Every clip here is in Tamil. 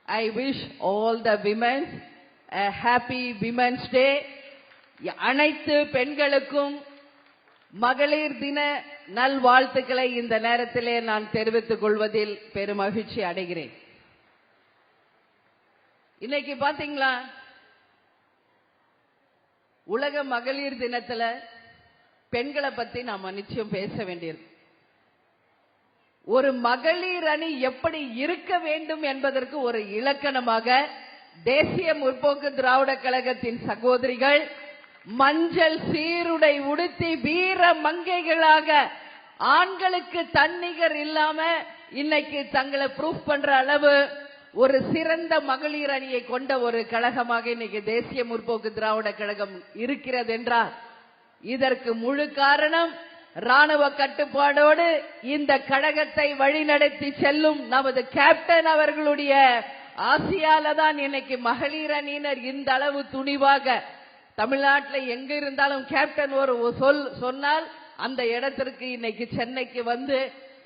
I wish all the women a happy Women's Day. அனைத்து பெண்களுக்கும் மகளிர் தின நல்வாழ்த்துக்களை இந்த நேரத்திலே நான் தெரிவித்துக் கொள்வதில் பெருமகிழ்ச்சி அடைகிறேன். இன்னைக்கு பாத்தீங்களா, உலக மகளிர் தினத்துல பெண்களை பத்தி நாம நிச்சயம் பேச வேண்டியிருக்கு. ஒரு மகளிர் அணி எப்படி இருக்க வேண்டும் என்பதற்கு ஒரு இலக்கணமாக தேசிய முற்போக்கு திராவிட கழகத்தின் சகோதரிகள் மஞ்சள் சீருடை உடுத்தி வீர மங்கைகளாக ஆண்களுக்கு தன்னிகர் இல்லாம இன்னைக்கு தங்களை ப்ரூஃப் பண்ற அளவு ஒரு சிறந்த மகளிர் அணியை கொண்ட ஒரு கழகமாக இன்னைக்கு தேசிய முற்போக்கு திராவிட கழகம் இருக்கிறது என்றால் இதற்கு முழு காரணம் ராணுவ கட்டுப்பாடோடு இந்த கழகத்தை வழிநடத்தி செல்லும் நமது கேப்டன் அவர்களுடைய ஆசையால தான் இன்னைக்கு மகளிர் அணியினர் இந்த அளவு துணிவாக தமிழ்நாட்டில் எங்க இருந்தாலும் கேப்டன் ஒரு சொன்னால் அந்த இடத்திற்கு இன்னைக்கு சென்னைக்கு வந்து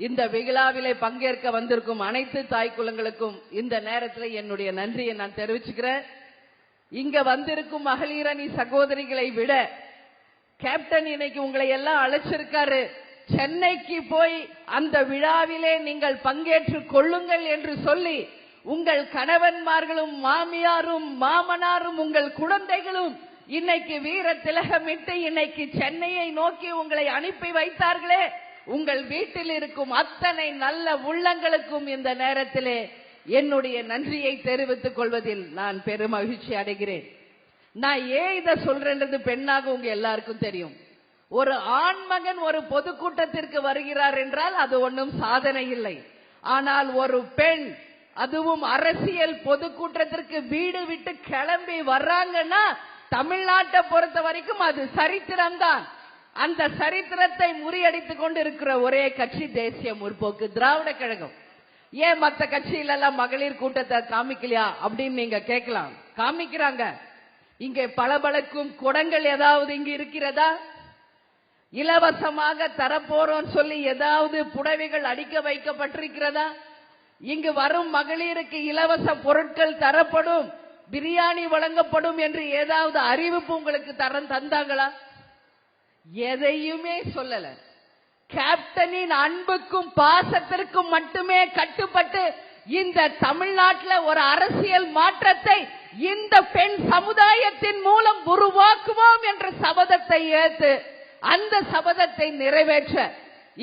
இந்த விழாவிலே பங்கேற்க வந்திருக்கும் அனைத்து தாய் குலங்களுக்கும் இந்த நேரத்தில் என்னுடைய நன்றியை நான் தெரிவிச்சுக்கிறேன். இங்க வந்திருக்கும் மகளிர் அணி சகோதரிகளை விட கேப்டன் இன்னைக்கு உங்களை எல்லாம் அழைச்சிருக்காரு. சென்னைக்கு போய் அந்த விழாவிலே நீங்கள் பங்கேற்றுக் கொள்ளுங்கள் என்று சொல்லி உங்கள் கணவன்மார்களும் மாமியாரும் மாமனாரும் உங்கள் குழந்தைகளும் இன்னைக்கு வீர திலகமிட்டு இன்னைக்கு சென்னையை நோக்கி உங்களை அனுப்பி வைத்தார்களே. உங்கள் வீட்டில் இருக்கும் அத்தனை நல்ல உள்ளங்களுக்கும் இந்த நேரத்திலே என்னுடைய நன்றியை தெரிவித்துக் கொள்வதில் நான் பெருமகிழ்ச்சி அடைகிறேன். நான் ஏன் இதை சொல்றேன்றது பெண்ணாக உங்க எல்லாருக்கும் தெரியும். ஒரு ஆண்மகன் ஒரு பொதுக்கூட்டத்திற்கு வருகிறார் என்றால் அது ஒன்றும் சாதனை இல்லை. ஆனால் ஒரு பெண், அதுவும் அரசியல் பொதுக்கூட்டத்திற்கு வீடு விட்டு கிளம்பி வர்றாங்கன்னா தமிழ்நாட்டை பொறுத்த வரைக்கும் அது சரித்திரம் தான். அந்த சரித்திரத்தை முறியடித்துக் கொண்டு இருக்கிற ஒரே கட்சி தேசிய முற்போக்கு திராவிட கழகம். ஏன் மற்ற கட்சியில எல்லாம் மகளிர் கூட்டத்தை காமிக்கலையா அப்படின்னு நீங்க கேட்கலாம். காமிக்கிறாங்க. இங்கே பளபளக்கும் குடங்கள் ஏதாவது இங்கு இருக்கிறதா? இலவசமாக தரப்போறோம் சொல்லி ஏதாவது புடவைகள் அடிக்க வைக்கப்பட்டிருக்கிறதா? இங்கு வரும் மகளிருக்கு இலவச பொருட்கள் தரப்படும், பிரியாணி வழங்கப்படும் என்று ஏதாவது அறிவிப்பு உங்களுக்கு தந்தாங்களா? எதையுமே சொல்லல. கேப்டனின் அன்புக்கும் பாசத்திற்கும் மட்டுமே கட்டுப்பட்டு இந்த தமிழ்நாட்டில் ஒரு அரசியல் மாற்றத்தை இந்த பெண் சமுதாயத்தின் மூலம் உருவாக்குவோம் என்ற சபதத்தை ஏற்று அந்த சபதத்தை நிறைவேற்ற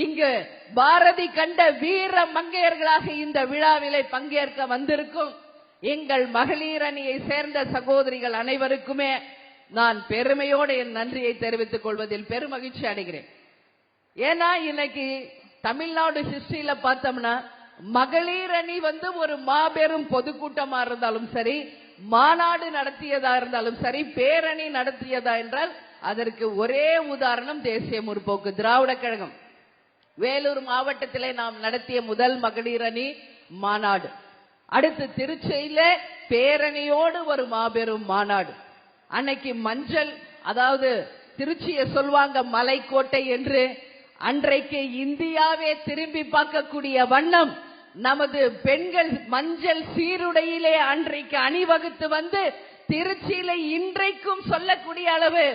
இங்கு பாரதி கண்ட வீர மங்கையர்களாக இந்த விழாவிலே பங்கேற்க வந்திருக்கும் எங்கள் மகளிர் அணியை சேர்ந்த சகோதரிகள் அனைவருக்குமே நான் பெருமையோடு என் நன்றியை தெரிவித்துக் கொள்வதில் பெருமகிழ்ச்சி அடைகிறேன். ஏன்னா இன்னைக்கு தமிழ்நாடு ஹிஸ்டரியில பார்த்தோம்னா மகளிர் அணி ஒரு மாபெரும் பொதுக்கூட்டமா இருந்தாலும் சரி, மாநாடு நடத்தியதா இருந்தாலும் சரி, பேரணி நடத்தியதா என்றால் அதற்கு ஒரே உதாரணம் தேசிய முற்போக்கு திராவிட கழகம். வேலூர் மாவட்டத்திலே நாம் நடத்திய முதல் மகளிர் அணி மாநாடு, அடுத்து திருச்சியில பேரணியோடு ஒரு மாபெரும் மாநாடு. அன்னைக்கு மஞ்சள், அதாவது திருச்சியை சொல்வாங்க மலைக்கோட்டை என்று, அன்றைக்கு இந்தியாவே திரும்பி பார்க்கக்கூடிய வண்ணம் நமது பெண்கள் மஞ்சள் சீருடையிலே அன்றைக்கு அணிவகுத்து வந்து திருச்சியில இன்றைக்கும் சொல்லக்கூடிய அளவு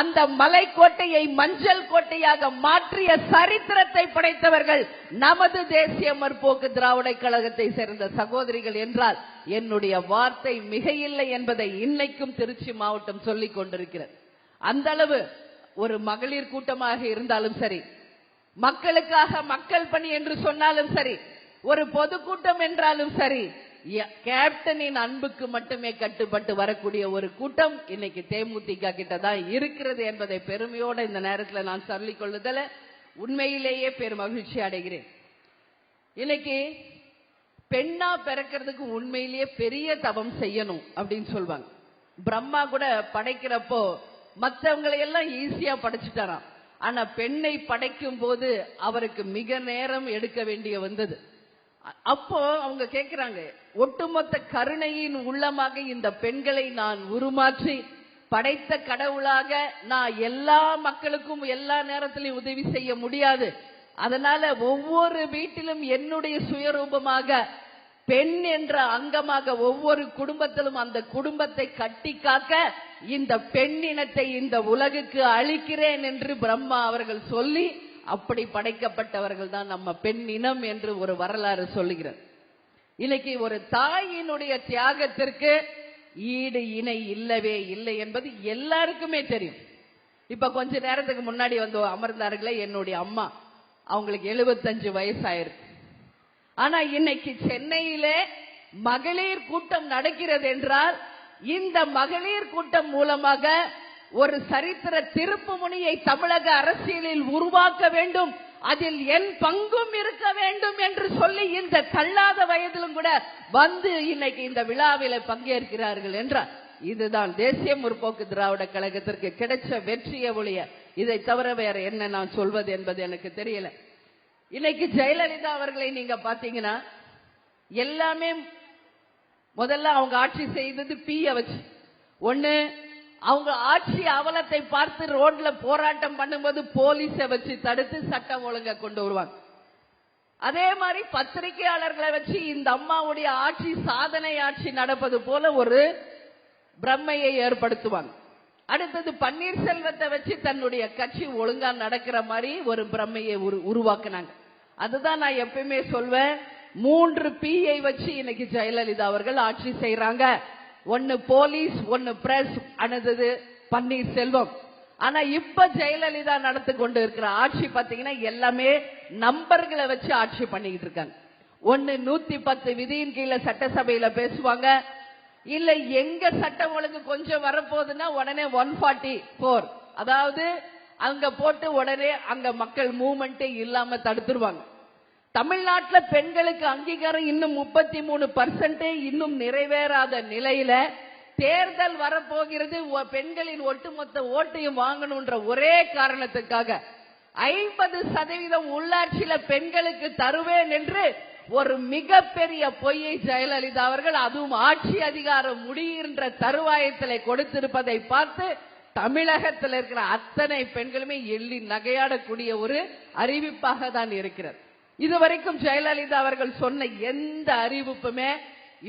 அந்த மலைக்கோட்டையை மஞ்சள் கோட்டையாக மாற்றிய சரித்திரத்தை படைத்தவர்கள் நமது தேசிய முற்போக்கு திராவிட கழகத்தை சேர்ந்த சகோதரிகள் என்றால் என்னுடைய வார்த்தை மிகையில்லை என்பதை இன்னைக்கும் திருச்சி மாவட்டம் சொல்லிக் கொண்டிருக்கிறது. அந்த அளவு ஒரு மகளிர் கூட்டமாக இருந்தாலும் சரி, மக்களுக்காக மக்கள் பணி என்று சொன்னாலும் சரி, ஒரு பொதுக்கூட்டம் என்றாலும் சரி, கேப்டனின் அன்புக்கு மட்டுமே கட்டுப்பட்டு வரக்கூடிய ஒரு கூட்டம் இன்னைக்கு தேமுதிக கிட்டதான் இருக்கிறது என்பதை பெருமையோட இந்த நேரத்தில் நான் சொல்லிக் கொள்ளுதல உண்மையிலேயே பெருமகிழ்ச்சி அடைகிறேன். இன்னைக்கு பெண்ணா பிறக்கிறதுக்கு உண்மையிலேயே பெரிய தவம் செய்யணும் அப்படின்னு சொல்வாங்க. பிரம்மா கூட படைக்கிறப்போ மற்றவங்களை எல்லாம் ஈஸியா படைச்சுட்டாராம். ஆனா பெண்ணை படைக்கும் போது அவருக்கு மிக நேரம் எடுக்க வேண்டிய வந்தது. அப்போ அவங்க கேட்கிறாங்க, ஒட்டுமொத்த கருணையின் உள்ளமாக இந்த பெண்களை நான் உருமாற்றி படைத்த கடவுளாக நான் எல்லா மக்களுக்கும் எல்லா நேரத்திலும் உதவி செய்ய முடியாது. அதனால ஒவ்வொரு வீட்டிலும் என்னுடைய சுயரூபமாக பெண் என்ற அங்கமாக ஒவ்வொரு குடும்பத்திலும் அந்த குடும்பத்தை கட்டி காக்க இந்த பெண்ணினத்தை இந்த உலகுக்கு அளிக்கிறேன் என்று பிரம்மா அவர்கள் சொல்லி அப்படி படைக்கப்பட்டவர்கள் தான் நம்ம பெண் இனம் என்று ஒரு வரலாறு சொல்லுகிறது. இன்னைக்கு ஒரு தாயினுடைய தியாகத்திற்கு ஈடு இணை இல்லவே இல்லை என்பது எல்லாருக்குமே தெரியும். இப்ப கொஞ்ச நேரத்துக்கு முன்னாடி வந்து அமர்ந்தார்களே என்னுடைய அம்மா, அவங்களுக்கு 75 வயசாயிருக்கு. ஆனா இன்னைக்கு சென்னையிலே மகளிர் கூட்டம் நடக்கிறது என்றால் இந்த மகளிர் கூட்டம் மூலமாக ஒரு சரித்திர திருப்பு முனையை தமிழக அரசியலில் உருவாக்க வேண்டும், அதில் என் பங்கும் இருக்க வேண்டும் என்று சொல்லி இந்த தள்ளாத வயதிலும் கூட வந்து இன்னைக்கு இந்த விழாவில் பங்கேற்கிறார்கள் என்றால் இதுதான் தேசிய முற்போக்கு திராவிட கழகத்திற்கு கிடைச்ச வெற்றியை ஒழிய இதை தவிர வேற என்ன நான் சொல்வது என்பது எனக்கு தெரியல. இன்னைக்கு ஜெயலலிதா அவர்களை நீங்க பாத்தீங்கன்னா எல்லாமே முதல்ல அவங்க ஆட்சி செய்தது பீய வச்சு. ஒண்ணு, அவங்க ஆட்சி அவலத்தை பார்த்து ரோட்ல போராட்டம் பண்ணும்போது போலீஸை வச்சு தடுத்து சட்டம் ஒழுங்கை கொண்டு வருவாங்க. அதே மாதிரி பத்திரிகையாளர்களை வச்சு இந்த அம்மாவுடைய ஆட்சி சாதனை ஆட்சி நடப்பது போல ஒரு பிரம்மையை ஏற்படுத்துவாங்க. அடுத்தது பன்னீர்செல்வத்தை வச்சு தன்னுடைய கட்சி ஒழுங்கா நடக்கிற மாதிரி ஒரு பிரம்மையை உருவாக்குனாங்க. அதுதான் நான் எப்பயுமே சொல்வேன், 3 Pயை வச்சு இன்னைக்கு ஜெயலலிதா அவர்கள் ஆட்சி செய்யறாங்க. ஒன்னு போலீஸ், ஒன்னு பிரஸ், அடுத்தது பன்னீர்செல்வம். ஆனா இப்ப ஜெயலலிதா நடத்தி கொண்டு இருக்கிற ஆட்சி பாத்தீங்கன்னா எல்லாமே நம்பர்களை வச்சு ஆட்சி பண்ணிக்கிட்டு இருக்காங்க. ஒன்னு 110 விதியின் கீழே சட்டசபையில பேசுவாங்க, இல்ல எங்க சட்டம் ஒழுங்கு கொஞ்சம் வரப்போகுதுன்னா உடனே 144, அதாவது அங்க போட்டு உடனே அங்க மக்கள் மூவ்மெண்டே இல்லாம தடுத்துருவாங்க. தமிழ்நாட்டில் பெண்களுக்கு அங்கீகாரம் இன்னும் 33% இன்னும் நிறைவேறாத நிலையில தேர்தல் வரப்போகிறது, பெண்களின் ஒட்டுமொத்த ஓட்டையும் வாங்கணும்ன்ற ஒரே காரணத்துக்காக 50% உள்ளாட்சியில பெண்களுக்கு தருவேன் என்று ஒரு மிகப்பெரிய பொய்யை ஜெயலலிதா அவர்கள் அதுவும் ஆட்சி அதிகாரம் முடிகின்ற தருவாயத்தில் கொடுத்திருப்பதை பார்த்து தமிழகத்தில் இருக்கிற அத்தனை பெண்களுமே எள்ளி நகையாடக்கூடிய ஒரு அறிவிப்பாக தான் இருக்கிறது. இதுவரைக்கும் ஜெயலலிதா அவர்கள் சொன்ன எந்த அறிவிப்புமே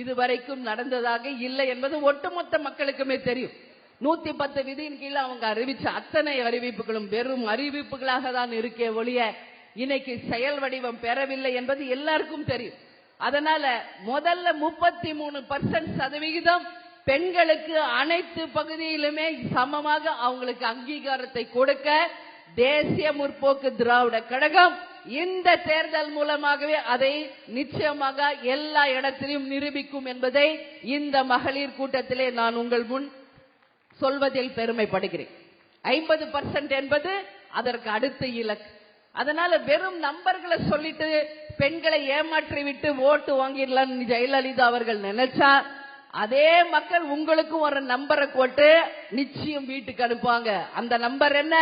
இதுவரைக்கும் நடந்ததாக இல்லை என்பது ஒட்டுமொத்த மக்களுக்குமே தெரியும். 110 விதியின் கீழே அவங்க அறிவிச்ச அத்தனை அறிவிப்புகளும் வெறும் அறிவிப்புகளாக தான் இருக்கே ஒழிய இன்னைக்கு செயல் வடிவம் பெறவில்லை என்பது எல்லாருக்கும் தெரியும். அதனால முதல்ல 33% பெண்களுக்கு அனைத்து பகுதியிலுமே சமமாக அவங்களுக்கு அங்கீகாரத்தை கொடுக்க தேசிய முற்போக்கு திராவிட கழகம் இந்த தேர்தல் மூலமாகவே அதை நிச்சயமாக எல்லா இடத்திலும் நிரூபிக்கும் என்பதை இந்த மகளிர் கூட்டத்திலே நான் உங்கள் முன் சொல்வதில் பெருமைப்படுகிறேன். 50% என்பது அதற்கு அடுத்த இலக்கு. அதனால வெறும் நம்பர்களை சொல்லிட்டு பெண்களை ஏமாற்றி விட்டு ஓட்டு வாங்கிடலாம் ஜெயலலிதா அவர்கள் நினைச்சா அதே மக்கள் உங்களுக்கு ஒரு நம்பரை போட்டு நிச்சயம் வீட்டுக்கு அனுப்புவாங்க. அந்த நம்பர் என்ன?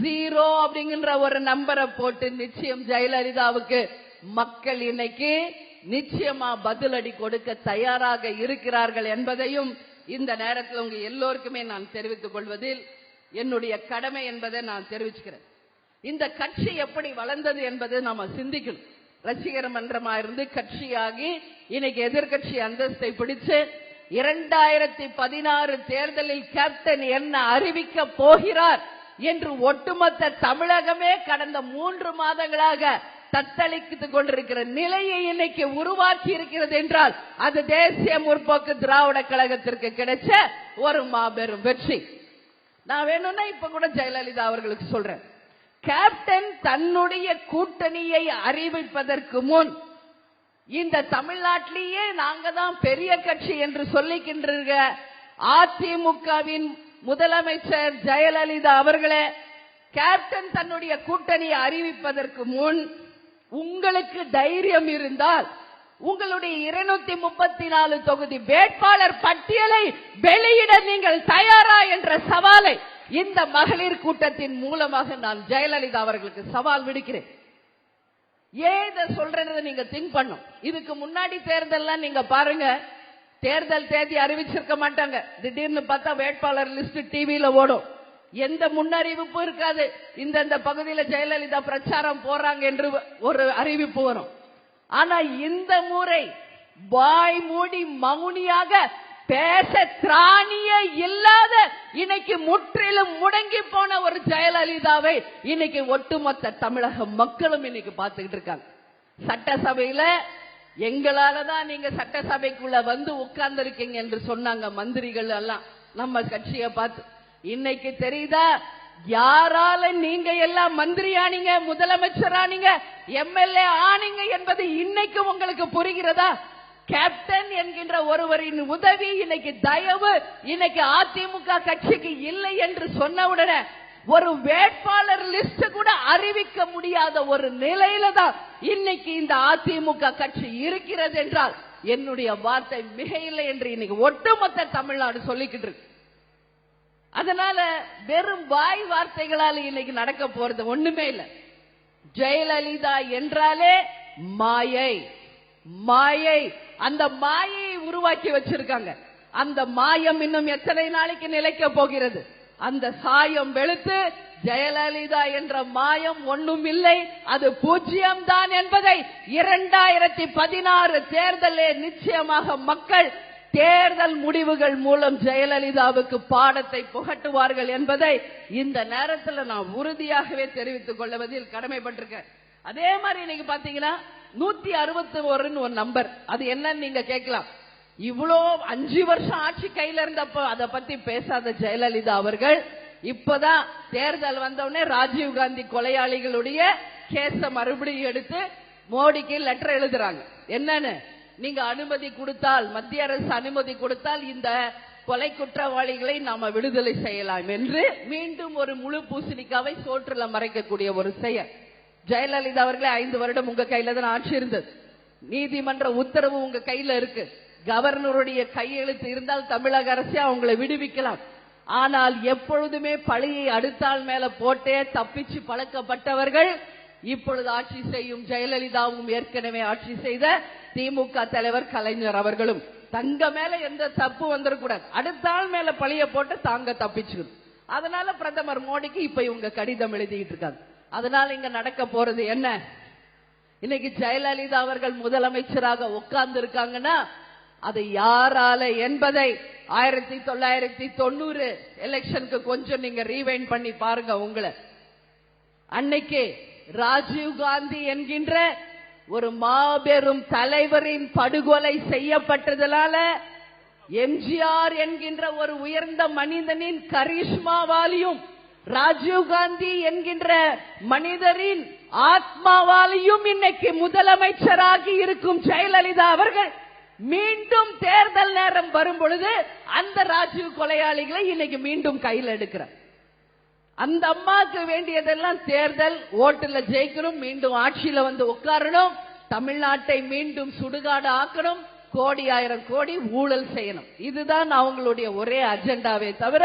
0 அப்படிங்கிற ஒரு நம்பரை போட்டு நிச்சயம் ஜெயலலிதாவுக்கு மக்கள் இன்னைக்கு நிச்சயமா பதிலடி கொடுக்க தயாராக இருக்கிறார்கள் என்பதையும் இந்த நேரத்தில் உங்க எல்லோருக்குமே நான் தெரிவித்துக் கொள்வதில் என்னுடைய கடமை என்பதை நான் தெரிவிச்சுக்கிறேன். இந்த கட்சி எப்படி வளர்ந்தது என்பதை நாம சிந்திக்கணும். ரசிகர் மன்றமா இருந்து கட்சியாகி இன்னைக்கு எதிர்கட்சி அந்தஸ்தை பிடிச்சு 2016 தேர்தலில் கேப்டன் என்ன அறிவிக்க போகிறார் என்று ஒட்டுமொத்த தமிழகமே கடந்த 3 மாதங்களாக தத்தளித்துக் கொண்டிருக்கிற நிலையை இன்னைக்கு உருவாக்கி இருக்கிறது என்றால் அது தேசிய முற்போக்கு திராவிட கழகத்திற்கு கிடைச்ச ஒரு மாபெரும் வெற்றி. நான் வேணும்னா இப்ப கூட ஜெயலலிதா அவர்களுக்கு சொல்றேன், கேப்டன் தன்னுடைய கூட்டணியை அறிவிப்பதற்கு முன் இந்த தமிழ்நாட்டிலேயே நாங்க தான் பெரிய கட்சி என்று சொல்லிக்கின்ற அதிமுகவின் முதலமைச்சர் ஜெயலலிதா அவர்களே, கேப்டன் தன்னுடைய கூட்டணியை அறிவிப்பதற்கு முன் உங்களுக்கு தைரியம் இருந்தால் உங்களுடைய 234 தொகுதி வேட்பாளர் பட்டியலை வெளியிட நீங்கள் தயாரா என்ற சவாலை இந்த மகளிர் கூட்டத்தின் மூலமாக நான் ஜெயலலிதா அவர்களுக்கு சவால் விடுக்கிறேன். ஏத சொல்றது நீங்க திங்க் பண்ணும். இதுக்கு முன்னாடி தேர்தல் நீங்க பாருங்க, தேர்தல் தேதி அறிவிச்சிருக்க மாட்டாங்க, திடீர்னு பார்த்தா வேட்பாளர் லிஸ்ட் டிவியில ஓடும், எந்த முன்னறிவிப்பும் இருக்காது. இந்த பகுதியில் ஜெயலலிதா பிரச்சாரம் போறாங்க என்று ஒரு அறிவிப்பு வரும். ஆனா இந்த முறை வாய் மூடி மௌனியாக பேச திராணியே இல்லாத இன்னைக்கு முற்றிலும் முடங்கி போன ஒரு ஜெயலலிதாவை இன்னைக்கு ஒட்டுமொத்த தமிழக மக்களும் இன்னைக்கு பார்த்துக்கிட்டு இருக்காங்க. சட்டசபையில எங்களாலதான் நீங்க சட்டசபைக்குள்ள வந்து உட்கார்ந்து இருக்கீங்க என்று சொன்னாங்க மந்திரிகள் எல்லாம் நம்ம கட்சியை பார்த்து. இன்னைக்கு தெரியுதா யாரால நீங்க எல்லாம் மந்திரி ஆனீங்க, முதலமைச்சர் ஆனீங்க, எம்எல்ஏ ஆனீங்க என்பது இன்னைக்கு உங்களுக்கு புரிகிறதா? கேப்டன் என்கின்ற ஒருவரின் உதவி இன்னைக்கு தயவு இன்னைக்கு அதிமுக கட்சிக்கு இல்லை என்று சொன்னவுடனே ஒரு வேட்பாளர் லிஸ்ட் கூட அறிவிக்க முடியாத ஒரு நிலையில தான் இன்னைக்கு இந்த அதிமுக கட்சி இருக்கிறது என்றால் என்னுடைய வார்த்தை மிக இல்லை என்று இன்னைக்கு ஒட்டுமொத்த தமிழ்நாடு சொல்லிக்கிட்டு இருக்கு. அதனால வெறும் வாய் வார்த்தைகளால் இன்னைக்கு நடக்க போறது ஒண்ணுமே இல்லை. ஜெயலலிதா என்றாலே மாயை, மாயை. அந்த மாயையை உருவாக்கி வச்சிருக்காங்க. அந்த மாயம் இன்னும் எத்தனை நாளைக்கு நிலைக்க போகிறது? அந்த சாயம் வெளுத்து ஜெயலலிதா என்ற மாயம் ஒண்ணும் இல்லை, அது பூஜ்ஜியம் தான் என்பதை 2016 தேர்தலே நிச்சயமாக மக்கள் தேர்தல் முடிவுகள் மூலம் ஜெயலலிதாவுக்கு பாடத்தை புகட்டுவார்கள் என்பதை இந்த நேரத்தில் நான் உறுதியாகவே தெரிவித்துக் கொள்வதில் கடமைப்பட்டிருக்கேன். அதே மாதிரி இன்னைக்கு பாத்தீங்கன்னா 161 ஒரு நம்பர், அது என்னன்னு நீங்க கேட்கலாம். இவ்வளோ 5 வருஷம் ஆட்சி கையில இருந்தப்ப அதை பத்தி பேசாத ஜெயலலிதா அவர்கள் இப்பதான் தேர்தல் வந்தவுடனே ராஜீவ்காந்தி கொலையாளிகளுடைய கேஸ மறுபடியும் எடுத்து மோடிக்கு லெட்டர் எழுதுறாங்க. என்னன்னு, நீங்க அனுமதி கொடுத்தால், மத்திய அரசு அனுமதி கொடுத்தால் இந்த கொலை குற்றவாளிகளை நாம விடுதலை செய்யலாம் என்று மீண்டும் ஒரு முழு பூசணிக்காவை சோற்றுல மறைக்கக்கூடிய ஒரு செயல். ஜெயலலிதா அவர்களே 5 வருடம் உங்க கையில தான் ஆட்சி இருந்தது. நீதிமன்ற உத்தரவு உங்க கையில இருக்கு. கவர்னருடைய கையெழுத்து இருந்தால் தமிழக அரசே அவங்களை விடுவிக்கலாம். ஆனால் எப்பொழுதுமே பழியை அடுத்தால் மேல போட்டே தப்பிச்சு பழக்கப்பட்டவர்கள் இப்பொழுது ஆட்சி செய்யும் ஜெயலலிதாவும் ஏற்கனவே ஆட்சி செய்த திமுக தலைவர் கலைஞர் அவர்களும் தங்க மேல எந்த தப்பு வந்துடக்கூடாது, அடுத்தாள் மேல பழிய போட்டு தாங்க தப்பிச்சுக்கணும். அதனால பிரதமர் மோடிக்கு இப்ப இவங்க கடிதம் எழுதிட்டு இருக்காங்க. அதனால இங்க நடக்க போறது என்ன? இன்னைக்கு ஜெயலலிதா அவர்கள் முதலமைச்சராக உட்கார்ந்து இருக்காங்கன்னா அது யாரால என்பதை 1990 எலெக்ஷனுக்கு கொஞ்சம் நீங்க ரீவைண்ட் பண்ணி பாருங்க. உங்களை அன்னைக்கு ராஜீவ்காந்தி என்கின்ற ஒரு மாபெரும் தலைவரின் படுகொலை செய்யப்பட்டதனால எம்ஜிஆர் என்கின்ற ஒரு உயர்ந்த மனிதனின் கரிஷ்மாவாலியும் ராஜீவ்காந்தி என்கின்ற மனிதரின் ஆத்மாவாலியும் இன்னைக்கு முதலமைச்சராகி இருக்கும் ஜெயலலிதா அவர்கள் மீண்டும் தேர்தல் நேரம் வரும் பொழுது அந்த ராஜீவ் கொலையாளிகளை இன்னைக்கு மீண்டும் கையில் எடுக்கிறார். அந்த அம்மாக்கு வேண்டியதெல்லாம் தேர்தல், ஓட்டுல ஜெயிக்கணும், மீண்டும் ஆட்சியில வந்து உட்காரணும், தமிழ்நாட்டை மீண்டும் சுடுகாடு ஆக்கணும், கோடி ஆயிரம் கோடி ஊழல் செய்யணும். இதுதான் அவங்களுடைய ஒரே அஜெண்டாவே தவிர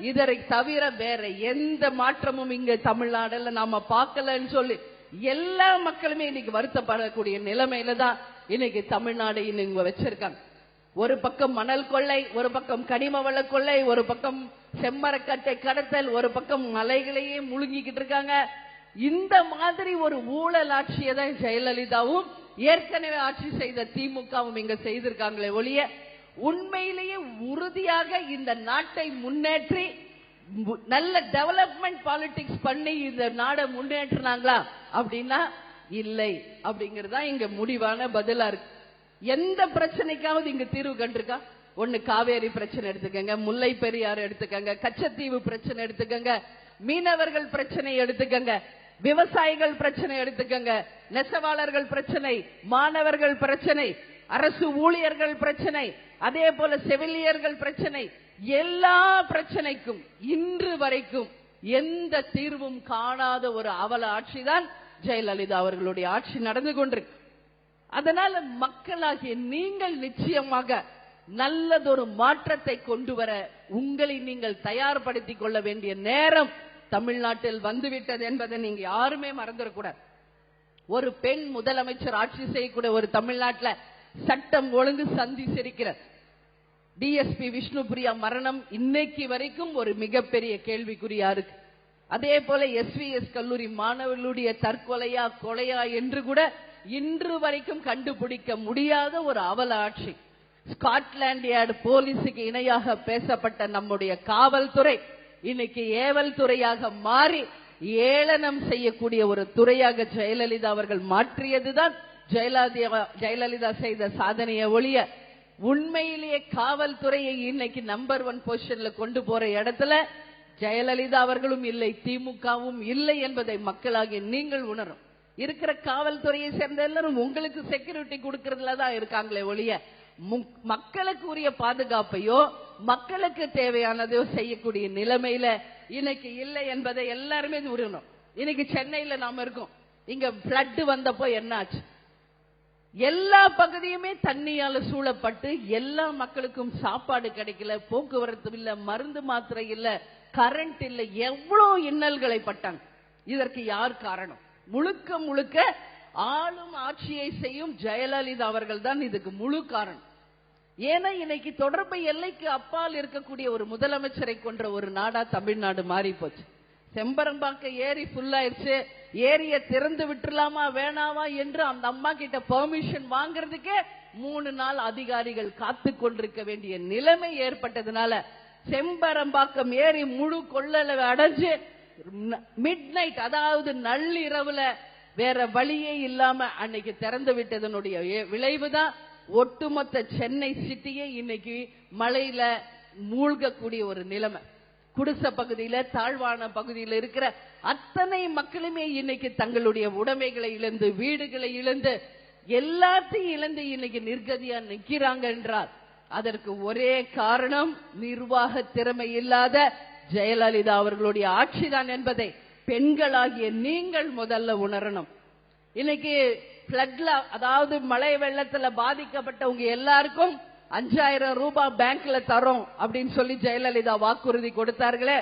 இதரை தவிர வேற எந்த மாற்றமும் இங்க தமிழ்நாடுல நாம பார்க்கலன்னு சொல்லி எல்லா மக்களுமே இன்னைக்கு வருத்தப்படக்கூடிய நிலைமையில தான் இன்னைக்கு தமிழ்நாடு இன்னைக்கு வச்சிருக்காங்க. ஒரு பக்கம் மணல் கொள்ளை, ஒரு பக்கம் கனிம வள கொள்ளை, ஒரு பக்கம் செம்மரக்கட்டை கடத்தல், ஒரு பக்கம் மலைகளையே முழுங்கிக்கிட்டு இருக்காங்க. இந்த மாதிரி ஒரு ஊழல் ஆட்சியை தான் ஜெயலலிதாவும் ஏற்கனவே ஆட்சி செய்த திமுகவும் இங்க செய்திருக்காங்களே ஒழிய உண்மையிலேயே உறுதியாக இந்த நாட்டை முன்னேற்றி நல்ல டெவலப்மெண்ட் பாலிடிக்ஸ் பண்ணி இந்த நாடை முன்னேற்றினாங்களா அப்படின்னா இல்லை அப்படிங்கறதா இங்க முடிவான பதிலா இருக்கு. எந்த பிரச்சனைக்காவது இங்க தீர்வு கண்டிருக்கா? ஒண்ணு காவேரி பிரச்சனை எடுத்துக்கங்க, முல்லை பெரியாறு எடுத்துக்கங்க, கச்சத்தீவு பிரச்சனை எடுத்துக்கங்க, மீனவர்கள் பிரச்சனை எடுத்துக்கங்க, விவசாயிகள் பிரச்சனை எடுத்துக்கங்க, நெசவாளர்கள் பிரச்சனை, மாணவர்கள் பிரச்சனை, அரசு ஊழியர்கள் பிரச்சனை, அதே போல செவிலியர்கள் பிரச்சனை, எல்லா பிரச்சனைக்கும் இன்று வரைக்கும் எந்த தீர்வும் காணாத ஒரு அவல ஆட்சிதான் ஜெயலலிதா அவர்களுடைய ஆட்சி நடந்து கொண்டிருக்கு. அதனால மக்களாகிய நீங்கள் நிச்சயமாக நல்லதொரு மாற்றத்தை கொண்டு வர உங்களை நீங்கள் தயார்படுத்திக் கொள்ள வேண்டிய நேரம் தமிழ்நாட்டில் வந்துவிட்டது என்பதை நீங்க யாருமே மறந்துடக்கூடாது. ஒரு பெண் முதலமைச்சர் ஆட்சி செய்யக்கூடிய ஒரு தமிழ்நாட்டில் சட்டம் ஒழுங்கு சந்தி சிரிக்கிறது. டிஎஸ்பி விஷ்ணுபிரியா மரணம் இன்னைக்கு வரைக்கும் ஒரு மிகப்பெரிய கேள்விக்குறியா இருக்கு. அதே போல எஸ்விஎஸ் கல்லூரி மாணவர்களுடைய தற்கொலையா கொலையா என்று கூட இன்று வரைக்கும் கண்டுபிடிக்க முடியாத ஒரு அவல ஆட்சி. ஸ்காட்லாந்து யார்டு போலீஸுக்கு இணையாக பேசப்பட்ட நம்முடைய காவல்துறை இன்னைக்கு ஏவல் துறையாக மாறி ஏளனம் செய்யக்கூடிய ஒரு துறையாக ஜெயலலிதா அவர்கள் மாற்றியதுதான் ஜெயலலிதா செய்த சாதனையை ஒழிய, உண்மையிலேயே காவல்துறையை இன்னைக்கு நம்பர் 1 பொசிஷன்ல கொண்டு போற இடத்துல ஜெயலலிதா அவர்களும் இல்லை, திமுகவும் இல்லை என்பதை மக்களாகிய நீங்கள் உணரும். இருக்கிற காவல்துறையை சேர்ந்த எல்லாரும் உங்களுக்கு செக்யூரிட்டி கொடுக்கறதுல தான் இருக்காங்களே ஒழிய, மக்களுக்கு உரிய பாதுகாப்பையோ மக்களுக்கு தேவையானதோ செய்யக்கூடிய நிலைமையில இன்னைக்கு இல்லை என்பதை எல்லாருமே உணரணும். இன்னைக்கு சென்னையில நாம இருக்கோம். இங்க பிளட் வந்தப்போ என்னாச்சு? எல்லா பகுதியுமே தண்ணியால சூழப்பட்டு எல்லா மக்களுக்கும் சாப்பாடு கிடைக்கல, போக்குவரத்து இல்ல, மருந்து மாத்திரை இல்ல, கரண்ட் இல்ல, எவ்வளவு இன்னல்களை பட்டாங்க. இதற்கு யார் காரணம்? முழுக்க முழுக்க ஆளும் ஆட்சியை செய்யும் ஜெயலலிதா அவர்கள் தான் இதுக்கு முழு காரணம். ஏன்னா இன்னைக்கு தொடர்பு எல்லைக்கு அப்பால் இருக்கக்கூடிய ஒரு முதலமைச்சரை கொன்ற ஒரு நாடா தமிழ்நாடு மாறி போச்சு. செம்பரம்பாக்க ஏரி ஃபுல் ஆயிடுச்சு, ஏரிய திறந்து விட்டுலாமா வேணாமா என்று அந்த அம்மா கிட்ட பெர்மிஷன் வாங்குறதுக்கே 3 நாள் அதிகாரிகள் காத்து கொண்டிருக்க வேண்டிய நிலைமை ஏற்பட்டதுனால செம்பரம்பாக்கம் ஏரி முழு கொள்ளளவு அடைஞ்சு மிட் நைட், அதாவது நள்ளிரவுல வேற வழியே இல்லாம அன்னைக்கு திறந்து விட்டதனுடைய விளைவுதான் ஒட்டுமொத்த சென்னை சிட்டியே இன்னைக்கு மழையில மூழ்கக்கூடிய ஒரு நிலைமை. குடிசை பகுதியில, தாழ்வான பகுதியில் இருக்கிற அத்தனை மக்களுமே இன்னைக்கு தங்களுடைய உடைமைகளை இழந்து, வீடுகளை இழந்து, எல்லாத்தையும் இழந்து இன்னைக்கு நிர்கதியா நிற்கிறாங்க என்றால் அதற்கு ஒரே காரணம் நிர்வாக திறமை இல்லாத ஜெயலலிதா அவர்களுடைய ஆட்சிதான் என்பதை பெண்களாகிய நீங்கள் முதல்ல உணரணும். இன்னைக்கு பிளட்ல, அதாவது மழை வெள்ளத்துல பாதிக்கப்பட்டவங்க எல்லாருக்கும் 5000 ரூபாய் பேங்க்ல தரோம் அப்படின்னு சொல்லி ஜெயலலிதா வாக்குறுதி கொடுத்தார்களே.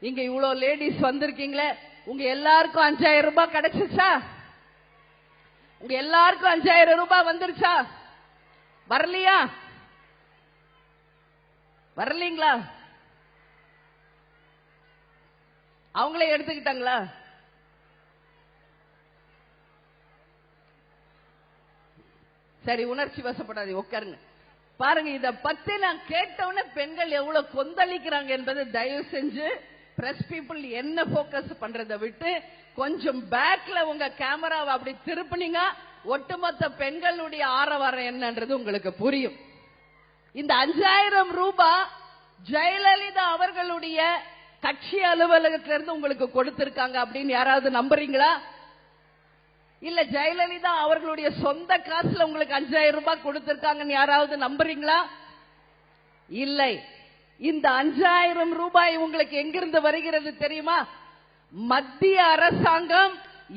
இங்க இவ்வளவு லேடிஸ் வந்திருக்கீங்களே, உங்க எல்லாருக்கும் 5000 ரூபாய் கிடைச்சிச்சா? உங்க எல்லாருக்கும் 5000 ரூபாய் வந்துருச்சா? வரலையா? வரலீங்களா? அவங்களே எடுத்துக்கிட்டாங்களா? சரி, உணர்ச்சி வசப்படாது, உட்காருங்க. பாருங்க, இத பத்தி நான் கேட்டவுடனே பெண்கள் எவ்வளவு கொந்தளிக்கிறாங்க என்பதை தயவு செஞ்சு பிரஸ் பீப்புள் என்ன போக்கஸ் பண்றதை விட்டு கொஞ்சம் பேக்ல உங்க கேமராவை அப்படி திருப்பினீங்க, ஒட்டுமொத்த பெண்களுடைய ஆரவாரம் என்னன்றது உங்களுக்கு புரியும். இந்த 5000 ரூபாய் ஜெயலலிதா அவர்களுடைய கட்சி அலுவலகத்திலிருந்து உங்களுக்கு கொடுத்திருக்காங்க அப்படின்னு யாராவது நம்புறீங்களா? இல்ல ஜெயலலிதா அவர்களுடைய சொந்த காசுல உங்களுக்கு 5000 ரூபாய் கொடுத்திருக்காங்கன்னு யாராவது நம்புறீங்களா? இல்லை. இந்த 5000 ரூபாய் உங்களுக்கு எங்கிருந்து வருகிறது தெரியுமா? மத்திய அரசாங்கம்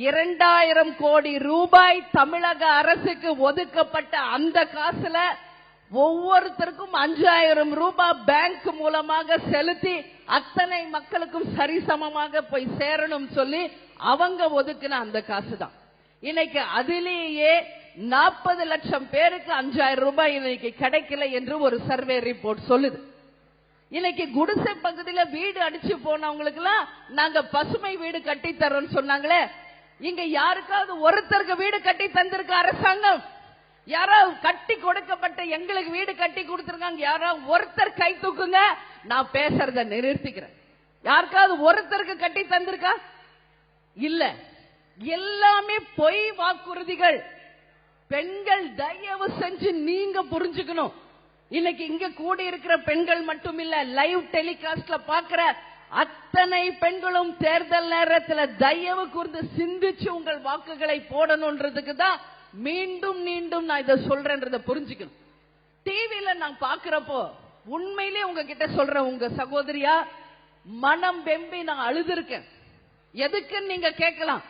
2000 கோடி ரூபாய் தமிழக அரசுக்கு ஒதுக்கப்பட்ட அந்த காசுல ஒவ்வொருத்தருக்கும் 5000 ரூபாய் பேங்க் மூலமாக செலுத்தி அத்தனை மக்களுக்கும் சரிசமமாக போய் சேரணும் சொல்லி அவங்க ஒதுக்கின அந்த காசு தான். இன்னைக்கு அதிலேயே 40 லட்சம் பேருக்கு 5000 ரூபாய் இன்னைக்கு கிடைக்கல என்று ஒரு சர்வே ரிப்போர்ட் சொல்லுது. இன்னைக்கு குடிசை பகுதியில வீடு அடிச்சு போனவங்களுக்கு எல்லாம் நாங்க பசுமை வீடு கட்டி தரோம் சொன்னாங்களே, இங்க யாருக்காவது ஒருத்தருக்கு வீடு கட்டி தந்திருக்க அரசாங்கம்? யாராவது கட்டி கொடுக்கப்பட்ட எங்களுக்கு வீடு கட்டி கொடுத்திருக்காங்க யாராவது ஒருத்தர் கை தூக்குங்க, நான் பேசுறத நிறுத்திக்கிறேன். யாருக்காவது ஒருத்தருக்கு கட்டி தந்திருக்கா? இல்ல. எல்லாமே பொய் வாக்குறுதிகள். பெண்கள் தயவு செஞ்சு நீங்க புரிஞ்சுக்கணும். இன்னைக்கு இங்க கூடி இருக்கிற பெண்கள் மட்டும் இல்ல, லைவ் டெலிகாஸ்ட்ல பாக்குற அத்தனை பெண்களும் தேர்தல் நேரத்தில் தயவு கூர்ந்து சிந்திச்சு உங்கள் வாக்குகளை போடணும்ன்றதுக்கு தான் மீண்டும் மீண்டும் நான் இதை சொல்றேன்றத புரிஞ்சுக்கணும். டிவியில நான் பாக்குறப்போ உண்மையிலே உங்ககிட்ட சொல்றேன், உங்க சகோதரியா மனம் வெம்பி நான் அழுதுருக்கேன். எதுக்குன்னு நீங்க கேட்கலாம்.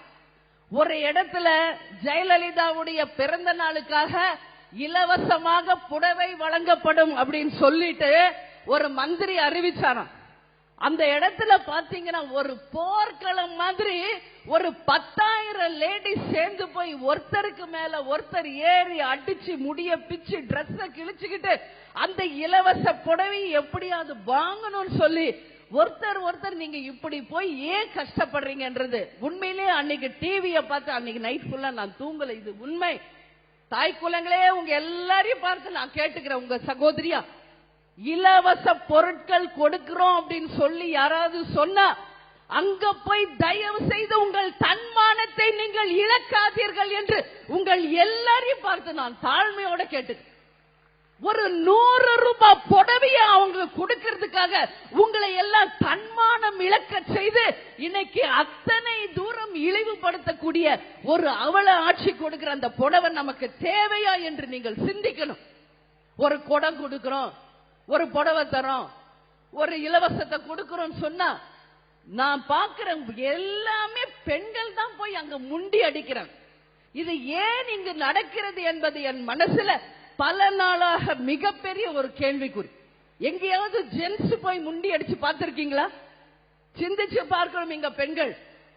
ஒரு இடத்துல ஜெயலலிதாவுடைய பிறந்த நாளுக்காக இலவசமாக புடவை வழங்கப்படும் அப்படின்னு சொல்லிட்டு ஒரு மந்திரி அறிவிச்சாராம். அந்த இடத்துல பாத்தீங்கன்னா ஒரு போர்க்களம் மாதிரி ஒரு 10,000 லேடிஸ் சேர்ந்து போய் ஒருத்தருக்கு மேல ஒருத்தர் ஏறி அடிச்சு முடிய பிச்சு டிரெஸ் கிழிச்சுக்கிட்டு அந்த இலவச புடவை எப்படியாவது வாங்கணும்னு சொல்லி ஒருத்தர் ஒருத்தர் நீங்க இப்படி போய் ஏன் கஷ்டப்படுறீங்கன்றது உண்மையிலே அன்னைக்கு டிவியை பார்த்து அன்னைக்கு நைட் ஃபுல்லா நான் தூங்கல. இது உண்மை. தாய் குலங்களே, உங்க எல்லாரையும் பார்த்து நான் கேட்டுக்கிறேன், உங்க சகோதரியா, இலவச பொருட்கள் கொடுக்கிறோம் அப்படின்னு சொல்லி யாராவது சொன்னா அங்க போய் தயவு செய்து உங்கள் தன்மானத்தை நீங்கள் இழக்காதீர்கள் என்று உங்கள் எல்லாரையும் பார்த்து நான் தாழ்மையோட கேட்டு, ஒரு 100 ரூபாய் புடவைய அவங்க கொடுக்கிறதுக்காக உங்களை எல்லாம் தன்மானம் இழக்க செய்து இன்னைக்கு அத்தனை தூரம் இழிவுபடுத்தக்கூடிய ஒரு அவல ஆட்சி கொடுக்கிற அந்த புடவை நமக்கு தேவையா என்று நீங்கள் சிந்திக்கணும். ஒரு குடம் கொடுக்கிறோம், ஒரு புடவை தரோம், ஒரு இலவசத்தை கொடுக்கிறோம் சொன்னா நான் பார்க்கிறேன் எல்லாமே பெண்கள் தான் போய் அங்க முண்டி அடிக்கிறாங்க. இது ஏன் இங்கு நடக்கிறது என்பது என் மனசுல பல நாளாக மிகப்பெரிய ஒரு கேள்விக்குறி. எங்கேயாவது ஜென்ஸ் போய் முண்டி அடிச்சு பார்த்திருக்கீங்களா? சிந்திச்சு பார்க்கணும். இங்க பெண்கள்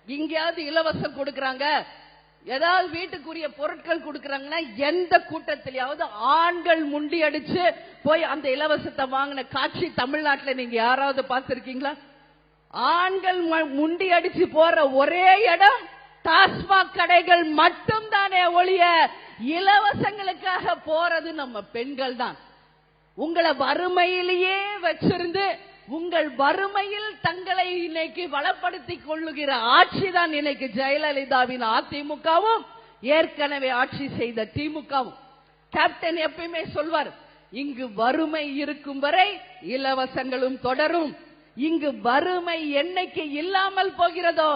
எங்கேயாவது இலவசம் கொடுக்கறாங்க, ஏதாவது வீட்டுக்குரிய பொருட்கள் கொடுக்கறாங்கன்னா எந்த கூட்டத்திலேயாவது ஆண்கள் முண்டி அடிச்சு போய் அந்த இலவசத்தை வாங்கின காட்சி தமிழ்நாட்டில் நீங்க யாராவது பார்த்திருக்கீங்களா? ஆண்கள் முண்டி அடிச்சு போற ஒரே இடம் டாஸ்மாக் கடைகள் மட்டும் தானே ஒழிய இலவசங்களுக்காக போறது நம்ம பெண்கள் தான். உங்களை வறுமையிலேயே வச்சிருந்து உங்கள் வறுமையில் தங்களை இன்னைக்கு வளப்படுத்திக் கொள்ளுகிற ஆட்சி தான் இன்னைக்கு ஜெயலலிதாவின் அதிமுகவும் ஏற்கனவே ஆட்சி செய்த திமுகவும். கேப்டன் எப்பயுமே சொல்வார், இங்கு வறுமை இருக்கும் வரை இலவசங்களும் தொடரும். இங்கு வறுமை என்னைக்கு இல்லாமல் போகிறதோ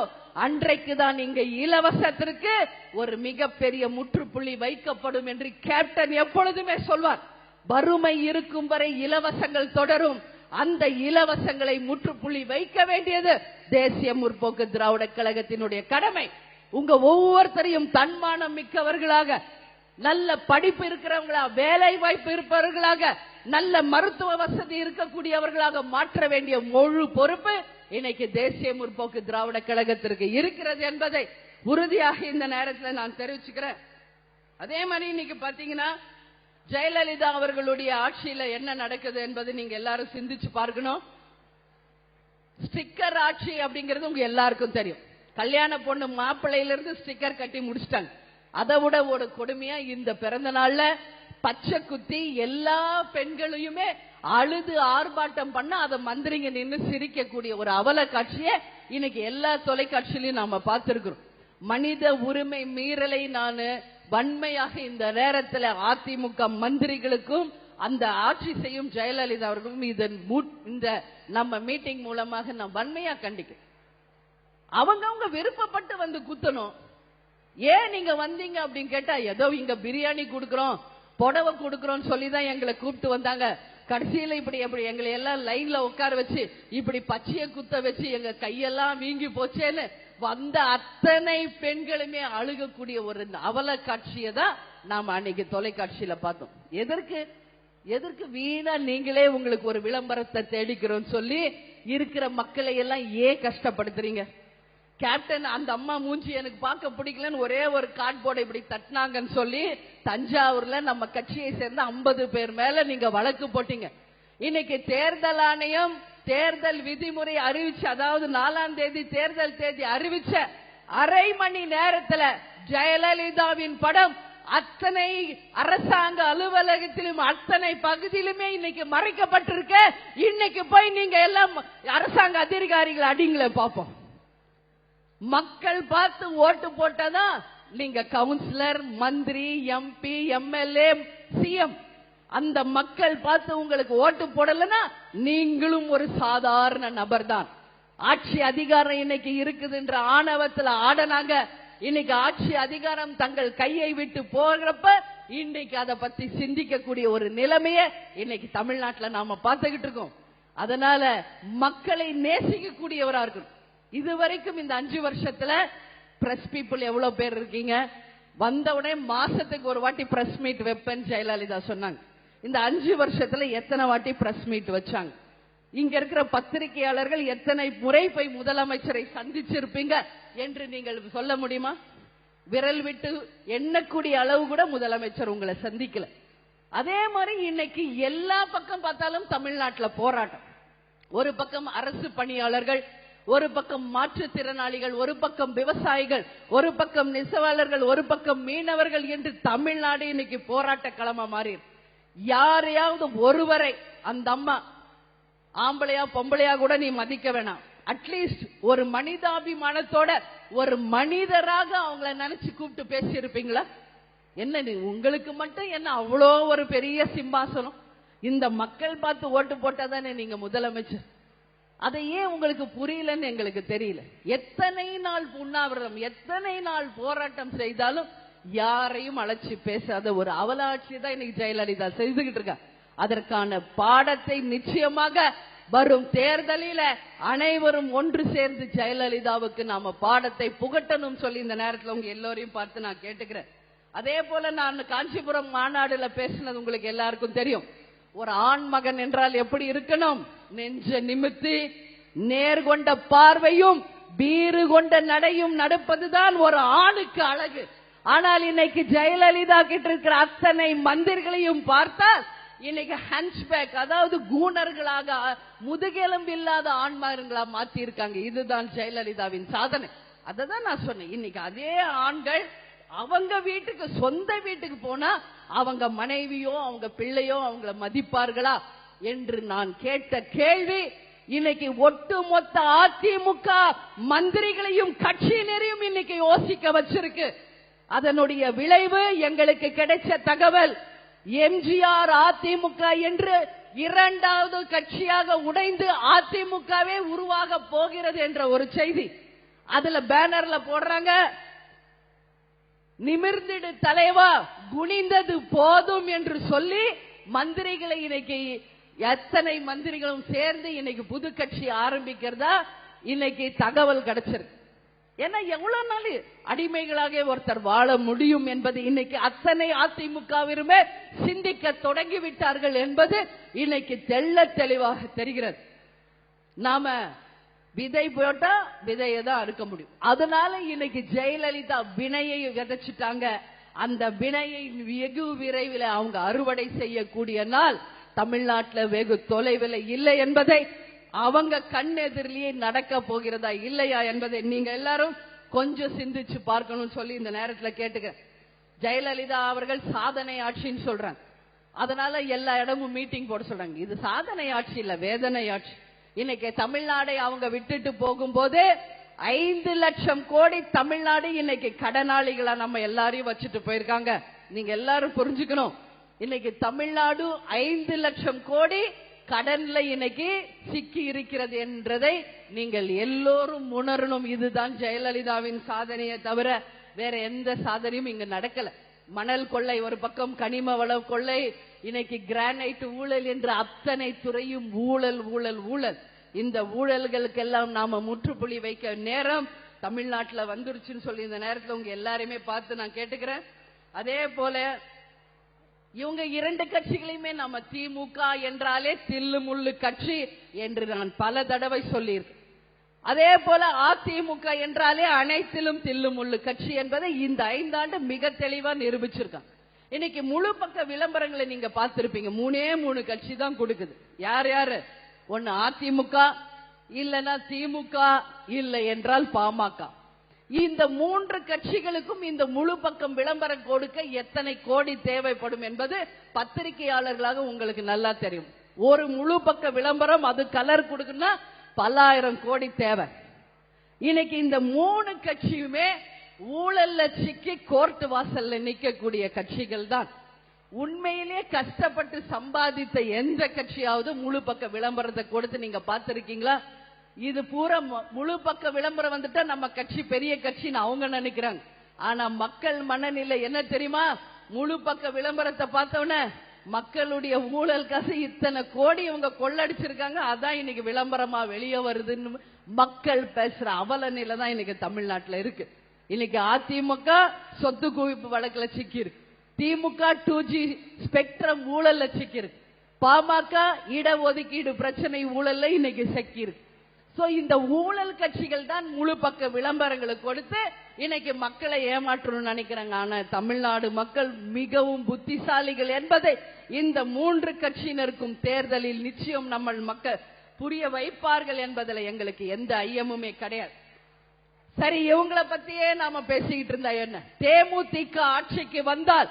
அன்றைக்கு தான் இங்க இலவசத்திற்கு ஒரு மிகப்பெரிய முற்றுப்புள்ளி வைக்கப்படும் என்று கேப்டன் எப்பொழுதுமே சொல்வார். வறுமை இருக்கும் வரை இலவசங்கள் தொடரும். அந்த இலவசங்களை முற்றுப்புள்ளி வைக்க வேண்டியது தேசிய முற்போக்கு திராவிட கழகத்தினுடைய கடமை. உங்க ஒவ்வொருத்தரையும் தன்மானம் மிக்கவர்களாக, நல்ல படிப்பு இருக்கிறவங்களா, வேலை வாய்ப்பு இருப்பவர்களாக, நல்ல மருத்துவ வசதி இருக்கக்கூடியவர்களாக மாற்ற வேண்டிய முழு பொறுப்பு இன்னைக்கு தேசிய முற்போக்கு திராவிட கழகத்திற்கு இருக்கிறது என்பதை உறுதியாக இந்த நேரத்தில் நான் தெரிவிச்சுக்கிறேன். அதே மாதிரி இன்னைக்கு பாத்தீங்கன்னா ஜெயலலிதா அவர்களுடைய ஆட்சியில என்ன நடக்குது என்பது நீங்க எல்லாரும் சிந்திச்சு பார்க்கணும். ஸ்டிக்கர் ஆட்சி அப்படிங்கிறது உங்க எல்லாருக்கும் தெரியும். கல்யாண பொண்ணு மாப்பிள்ளையிலிருந்து ஸ்டிக்கர் கட்டி முடிச்சிட்டாங்க. அதை விட ஒரு கொடுமையா இந்த பிறந்த நாள்ல பச்சை குத்தி எல்லா பெண்களையுமே அழுது ஆர்ப்பாட்டம் பண்ண அதை மந்திரிங்க நின்று சிரிக்கக்கூடிய ஒரு அவல காட்சியை இன்னைக்கு எல்லா தொலைக்காட்சியிலையும் நாம பார்த்திருக்கிறோம். மனித உரிமை மீறலை நான் வன்மையாக இந்த நேரத்தில் அதிமுக மந்திரிகளுக்கும் அந்த ஆட்சி செய்யும் ஜெயலலிதா அவர்களுக்கும் இந்த நம்ம மீட்டிங் மூலமாக நான் வன்மையா கண்டிக்கிறேன். அவங்க விருப்பப்பட்டு வந்து குத்தணும். ஏன் நீங்க வந்தீங்க அப்படின்னு கேட்டா, ஏதோ இங்க பிரியாணி கொடுக்கிறோம், புடவை கொடுக்கிறோம் சொல்லிதான் எங்களை கூப்பிட்டு வந்தாங்க. கடைசியில இப்படி எப்படி எங்களை எல்லாம் லைன்ல உட்கார வச்சு இப்படி பச்சைய குத்த வச்சு எங்க கையெல்லாம் வீங்கி போச்சேன்னு வந்த அத்தனை பெண்களுமே அழுகக்கூடிய ஒரு அவல காட்சியை தான் நாம அன்னைக்கு தொலைக்காட்சியில பார்த்தோம். எதற்கு வீணா நீங்களே உங்களுக்கு ஒரு விளம்பரத்தை தேடிக்கிறோம் சொல்லி இருக்கிற மக்களை எல்லாம் ஏன் கஷ்டப்படுத்துறீங்க? கேப்டன் அந்த அம்மா மூஞ்சி எனக்கு பார்க்க பிடிக்கலன்னு ஒரே ஒரு கார்ட்போர்டை இப்படி தட்டினாங்கன்னு சொல்லி தஞ்சாவூர்ல நம்ம கட்சியை சேர்ந்த 50 பேர் மேல நீங்க வழக்கு போட்டீங்க. இன்னைக்கு தேர்தல் ஆணையம் தேர்தல் விதிமுறை அறிவிச்சு, அதாவது 4ஆம் தேதி தேர்தல் தேதி அறிவிச்ச அரை மணி நேரத்துல ஜெயலலிதாவின் படம் அத்தனை அரசாங்க அலுவலகத்திலும் அத்தனை பகுதியிலுமே இன்னைக்கு மறைக்கப்பட்டிருக்க. இன்னைக்கு போய் நீங்க எல்லாம் அரசாங்க அதிகாரிகள் அடிங்களே பாப்போம். மக்கள் பார்த்து ஓட்டு போட்டதான் நீங்க கவுன்சிலர், மந்திரி, எம்பி, எம்எல்ஏ, சிஎம். அந்த மக்கள் பார்த்து உங்களுக்கு ஓட்டு போடலன்னா நீங்களும் ஒரு சாதாரண நபர் தான். ஆட்சி அதிகாரம் இன்னைக்கு இருக்குதுன்ற ஆணவத்துல ஆடனாங்க. இன்னைக்கு ஆட்சி அதிகாரம் தங்கள் கையை விட்டு போகிறப்ப இன்னைக்கு அதை பத்தி சிந்திக்கக்கூடிய ஒரு நிலைமையை இன்னைக்கு தமிழ்நாட்டில் நாம பார்த்துக்கிட்டு இருக்கோம். அதனால மக்களை நேசிக்கக்கூடியவரா இருக்கணும். இதுவரைக்கும் இந்த 5 வருஷத்துல பிரஸ் பீப்புள் எவ்வளவு பேர் இருக்கீங்க? வந்த உடனே மாசத்துக்கு ஒரு வாட்டி பிரஸ் மீட் வைப்பேன்னு ஜெயலலிதா சொன்னாங்க. இந்த 5 வருஷத்துல எத்தனை வாட்டி பிரஸ் மீட் வச்சாங்க? இங்க இருக்கிற பத்திரிகையாளர்கள் எத்தனை முறை போய் முதலமைச்சரை சந்திச்சிருப்பீங்க என்று நீங்கள் சொல்ல முடியுமா? விரல் விட்டு எண்ணக்கூடிய அளவு கூட முதலமைச்சர் உங்களை சந்திக்கல. அதே மாதிரி இன்னைக்கு எல்லா பக்கம் பார்த்தாலும் தமிழ்நாட்டில் போராட்டம். ஒரு பக்கம் அரசு பணியாளர்கள், ஒரு பக்கம் மாற்றுத்திறனாளிகள், ஒரு பக்கம் விவசாயிகள், ஒரு பக்கம் நெசவாளர்கள், ஒரு பக்கம் மீனவர்கள் என்று தமிழ்நாடு இன்னைக்கு போராட்ட களமா மாறி, யாரையாவது ஒருவரை அந்த அம்மா ஆம்பளையா பொம்பளையா கூட நீ மதிக்க வேணாம், அட்லீஸ்ட் ஒரு மனிதாபிமானத்தோட ஒரு மனிதராக அவங்கள நினைச்சு கூப்பிட்டு பேசி இருப்பீங்களா? என்ன உங்களுக்கு மட்டும் என்ன அவ்வளோ ஒரு பெரிய சிம்மாசனம்? இந்த மக்கள் பார்த்து ஓட்டு போட்டாதானே நீங்க முதலமைச்சர். அதை ஏன் உங்களுக்கு புரியலன்னு எங்களுக்கு தெரியல. எத்தனை நாள் உண்ணாவிரதம், எத்தனை நாள் போராட்டம் செய்தாலும் யாரையும் அழைச்சி பேசாத ஒரு அவலாட்சி தான் இன்னைக்கு ஜெயலலிதா செய்துகிட்டு இருக்கா. அதற்கான பாடத்தை நிச்சயமாக வரும் தேர்தலில் அனைவரும் ஒன்று சேர்ந்து ஜெயலலிதாவுக்கு நாம பாடத்தை புகட்டணும் சொல்லி இந்த நேரத்தில் உங்க எல்லோரையும் பார்த்து நான் கேட்டுக்கிறேன். அதே போல நான் காஞ்சிபுரம் மாநாடுல பேசினது உங்களுக்கு எல்லாருக்கும் தெரியும். ஒரு ஆண் மகன் என்றால் எப்படி இருக்கணும்? நெஞ்ச நிமித்தி நேர்கொண்ட பார்வையும் வீறு கொண்ட நடையும் நடப்பதுதான் ஒரு ஆணுக்கு அழகு. ஆனால் இன்னைக்கு ஜெயலலிதா கிட்ட இருக்கிற அத்தனை மந்திரிகளையும் பார்த்தால் இன்னைக்கு ஹன்ச்பேக், அதாவது கூணர்களாக முதுகெலும்பு இல்லாத ஆண்மார்களா மாத்தி இருக்காங்க. இதுதான் ஜெயலலிதாவின் சாதனை. அததான் நான் சொன்னேன். இன்னைக்கு அதே ஆண்கள் அவங்க வீட்டுக்கு, சொந்த வீட்டுக்கு போனா அவங்க மனைவியோ அவங்க பிள்ளையோ அவங்கள மதிப்பார்களா என்று நான் கேட்ட கேள்வி இன்னைக்கு ஒட்டுமொத்த அதிமுக மந்திரிகளையும் கட்சியினரையும் இன்னைக்கு யோசிக்க வச்சிருக்கு. அதனுடைய விளைவு எங்களுக்கு கிடைச்ச தகவல், எம்ஜிஆர் அதிமுக என்று இரண்டாவது கட்சியாக உடைந்து அதிமுகவே உருவாக போகிறது என்ற ஒரு செய்தி. அதுல பேனர்ல போடுறாங்க, நிமிர்ந்திடு தலைவா, குனிந்தது போதும் என்று சொல்லி மந்திரிகளை இன்னைக்கு எத்தனை மந்திரிகளும் சேர்ந்து இன்னைக்கு புது கட்சி ஆரம்பிக்கிறதா இன்னைக்கு தகவல் கிடைச்சிருக்கு. ஏன்னா எவ்வளவு நாள் அடிமைகளாக ஒருத்தர் வாழ முடியும் என்பது இன்னைக்கு அத்தனை அதிமுகவிலுமே சிந்திக்க தொடங்கி விட்டார்கள் என்பது இன்னைக்கு தெள்ள தெளிவாக தெரிகிறது. நாம விதை போட்டா விதையை தான் அறுக்க முடியும். அதனால இன்னைக்கு ஜெயலலிதா வினையை விதைச்சிட்டாங்க. அந்த வினையை வெகு விரைவில் அவங்க அறுவடை செய்யக்கூடிய நாள் தமிழ்நாட்டில் வெகு தொலைவில் இல்லை என்பதை, அவங்க கண் எதிரிலேயே நடக்க போகிறதா இல்லையா என்பதை நீங்க எல்லாரும் கொஞ்சம் சிந்திச்சு பார்க்கணும் சொல்லி இந்த நேரத்தில் கேட்டுக்கிறேன். ஜெயலலிதா அவர்கள் சாதனை ஆட்சின்னு சொல்றாங்க. அதனால எல்லா இடமும் மீட்டிங் போட சொல்றாங்க. இது சாதனை ஆட்சி இல்ல, வேதனை ஆட்சி. இன்னைக்கு தமிழ்நாடை அவங்க விட்டுட்டு போகும்போது 5 லட்சம் கோடி தமிழ்நாடு இன்னைக்கு கடனாளிகளா நம்ம எல்லாரையும் வச்சுட்டு போயிருக்காங்க. நீங்க எல்லாரும் புரிஞ்சுக்கணும். இன்னைக்கு தமிழ்நாடு 5 லட்சம் கோடி கடன்ல இன்னைக்கு சிக்கி இருக்கிறது என்றதை நீங்கள் எல்லோரும் உணரணும். இதுதான் ஜெயலலிதாவின் சாதனையை தவிர வேற எந்த சாதனையும் இங்க நடக்கல. மணல் கொள்ளை ஒரு பக்கம், கனிம வள கொள்ளை, இன்னைக்கு கிரானைட் ஊழல் என்ற அத்தனை துறையும் ஊழல் ஊழல் ஊழல். இந்த ஊழல்களுக்கெல்லாம் நாம முற்றுப்புள்ளி வைக்க நேரம் தமிழ்நாட்டில் வந்துருச்சுன்னு சொல்லி இந்த நேரத்தில் உங்க எல்லாரையுமே பார்த்து நான் கேட்டுக்கிறேன். அதே போல இவங்க 2 கட்சிகளையுமே நம்ம திமுக என்றாலே தில்லு முள்ளு கட்சி என்று நான் பல தடவை சொல்லியிருக்கேன். அதே போல அதிமுக என்றாலே அனைத்திலும் தில்லு முள்ளு கட்சி என்பதை இந்த 5 ஆண்டு மிக தெளிவா நிரூபிச்சிருக்காங்க. இன்னைக்கு முழு பக்க விளம்பரங்களை நீங்க பார்த்திருப்பீங்க. 3 கட்சி தான் கொடுக்குது. யார் யாரு? ஒன்னு அதிமுக, இல்லைன்னா திமுக, இல்லை என்றால் பாமக. இந்த 3 கட்சிகளுக்கும் இந்த முழு பக்கம் விளம்பரம் கொடுக்க எத்தனை கோடி தேவைப்படும் என்பது பத்திரிகையாளர்களாக உங்களுக்கு நல்லா தெரியும். ஒரு முழு பக்க விளம்பரம் அது கலர் கொடுக்குன்னா பல ஆயிரம் கோடி தேவை. இன்னைக்கு இந்த 3 கட்சியுமே ஊழல்ல சிக்கி கோர்ட் வாசல்ல நிக்கக்கூடிய கட்சிகள் தான். உண்மையிலே கஷ்டப்பட்டு சம்பாதித்த எந்த கட்சியாவது முழு பக்க விளம்பரத்தை கொடுத்து நீங்க பார்த்திருக்கீங்களா? இது பூரா முழு பக்க விளம்பரம் வந்துட்டா நம்ம கட்சி பெரிய கட்சின்னு அவங்க நினைக்கிறாங்க. ஆனா மக்கள் மனநிலை என்ன தெரியுமா? முழு பக்க விளம்பரத்தை பார்த்தவன மக்களுடைய ஊழல் காசு இத்தனை கோடி இவங்க கொள்ளடிச்சிருக்காங்க, அதான் இன்னைக்கு விளம்பரமா வெளியே வருதுன்னு மக்கள் பேசுற அவல நிலை தான் இன்னைக்கு தமிழ்நாட்டில் இருக்கு. இன்னைக்கு அதிமுக சொத்து குவிப்பு வழக்குல சிக்கி இருக்கு, திமுக 2G ஸ்பெக்ட்ரம் ஊழல்ல சிக்கி இருக்கு, பாமக இடஒதுக்கீடு பிரச்சனை ஊழல்ல இன்னைக்கு சிக்கி இருக்கு. சோ இந்த ஊழல் கட்சிகள் தான் முழு பக்க விளம்பரங்களை கொடுத்து இன்னைக்கு மக்களை ஏமாற்றணும்னு நினைக்கிறாங்க. ஆனா தமிழ்நாடு மக்கள் மிகவும் புத்திசாலிகள் என்பதை இந்த 3 கட்சியினருக்கும் தேர்தலில் நிச்சயம் நம்ம மக்கள் புரிய வைப்பார்கள் என்பதில் எங்களுக்கு எந்த ஐயமுமே கிடையாது. சரி, இவங்களை பத்தியே நாம பேசிக்கிட்டு இருந்தா என்ன? தேமுதிக ஆட்சிக்கு வந்தால்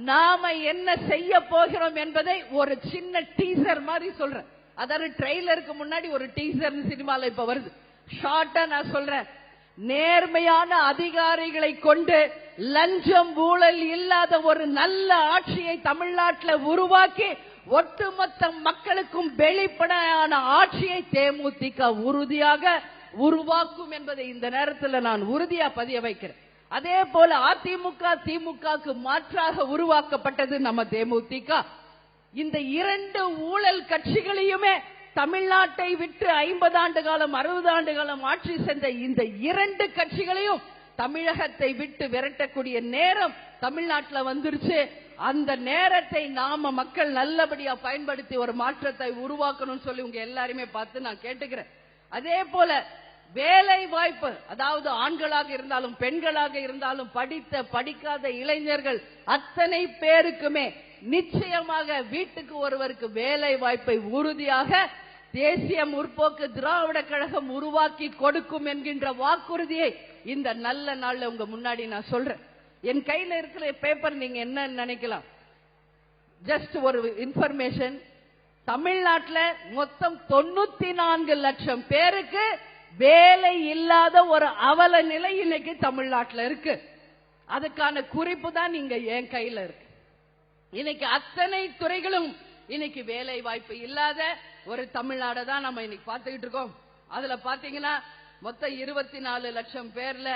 நாம என்ன செய்ய போகிறோம் என்பதை ஒரு சின்ன டீசர் மாதிரி சொல்றேன். அதாவது ட்ரெய்லருக்கு முன்னாடி ஒரு டீசர் சினிமால இப்ப வருது. ஷார்ட்டா நான் சொல்றேன். நேர்மையான அதிகாரிகளை கொண்டு லஞ்சம் ஊழல் இல்லாத ஒரு நல்ல ஆட்சியை தமிழ்நாட்டில் உருவாக்கி ஒட்டுமொத்த மக்களுக்கும் வெளிப்படையான ஆட்சியை தேமுதிக உறுதியாக உருவாக்கும் என்பதை இந்த நேரத்தில் நான் உறுதியா பதிய வைக்கிறேன். அதே போல அதிமுக திமுகவுக்கு மாற்றாக உருவாக்கப்பட்டது நம்ம தேமுதிக. இந்த இரண்டு ஊழல் கட்சிகளையுமே தமிழ்நாட்டை விட்டு 50 ஆண்டு காலம் 60 ஆண்டு காலம் ஆட்சி சென்ற இந்த இரண்டு கட்சிகளையும் தமிழகத்தை விட்டு விரட்டக்கூடிய நேரம் தமிழ்நாட்டில் வந்துருச்சு. அந்த நேரத்தை நாம மக்கள் நல்லபடியா பயன்படுத்தி ஒரு மாற்றத்தை உருவாக்கணும்னு சொல்லி உங்க எல்லாருமே பார்த்து நான் கேட்டுக்கிறேன். அதே போல வேலை வாய்ப்பு, அதாவது ஆண்களாக இருந்தாலும் பெண்களாக இருந்தாலும் படித்த படிக்காத இளைஞர்கள் அத்தனை பேருக்குமே நிச்சயமாக வீட்டுக்கு ஒருவருக்கு வேலை வாய்ப்பை உறுதியாக தேசிய முற்போக்கு திராவிட கழகம் உருவாக்கி கொடுக்கும் என்கின்ற வாக்குறுதியை இந்த நல்ல நாள்ல உங்க முன்னாடி நான் சொல்றேன். என் கையில இருக்கிற பேப்பர் நீங்க என்ன நினைக்கலாம், ஜஸ்ட் ஒரு இன்ஃபர்மேஷன். தமிழ்நாட்டில் மொத்தம் 94 லட்சம் பேருக்கு வேலை இல்லாத ஒரு அவல நிலை இன்னைக்கு தமிழ்நாட்டில் இருக்கு. அதுக்கான குறிப்பு தான் நீங்க என் கையில இருக்கு. இன்னைக்கு அத்தனை துறைகளும் இன்னைக்கு வேலை வாய்ப்பு இல்லாத ஒரு தமிழ்நாடு தான் நம்ம இன்னைக்கு பார்த்துக்கிட்டு இருக்கோம். அதுல பாத்தீங்கன்னா மொத்தம் 24 லட்சம் பேர்ல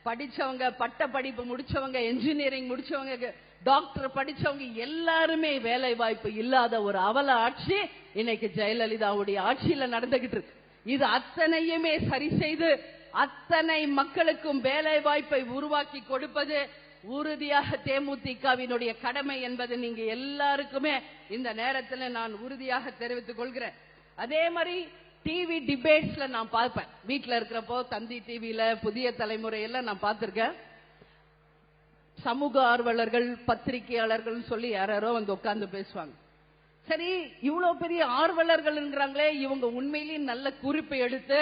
படிச்சவங்க, பட்ட படிப்பு முடிச்சவங்க, என்ஜினியரிங் முடிச்சவங்க, டாக்டர் படிச்சவங்க எல்லாருமே வேலை வாய்ப்பு இல்லாத ஒரு அவல ஆட்சி இன்னைக்கு ஜெயலலிதாவுடைய ஆட்சியில நடந்துகிட்டு இருக்கு. இது அத்தனையுமே சரி செய்து அத்தனை மக்களுக்கும் வேலை வாய்ப்பை உருவாக்கி கொடுப்பது உறுதியாக தேமுதிகவினுடைய கடமை என்பது நீங்க எல்லாருக்குமே இந்த நேரத்தில் நான் உறுதியாக தெரிவித்துக் கொள்கிறேன். அதே மாதிரி டிவி டிபேட்ஸ்ல நான் பார்ப்பேன். வீட்டில் இருக்கிறப்போ தந்தி டிவியில புதிய தலைமுறை எல்லாம் நான் பார்த்திருக்கேன். சமூக ஆர்வலர்கள், பத்திரிகையாளர்கள் சொல்லி யாரோ வந்து உட்கார்ந்து பேசுவாங்க. சரி, இவ்வளவு பெரிய ஆர்வலர்கள்ங்கிறாங்களே, இவங்க உண்மையிலேயே நல்ல குறிப்பை எடுத்து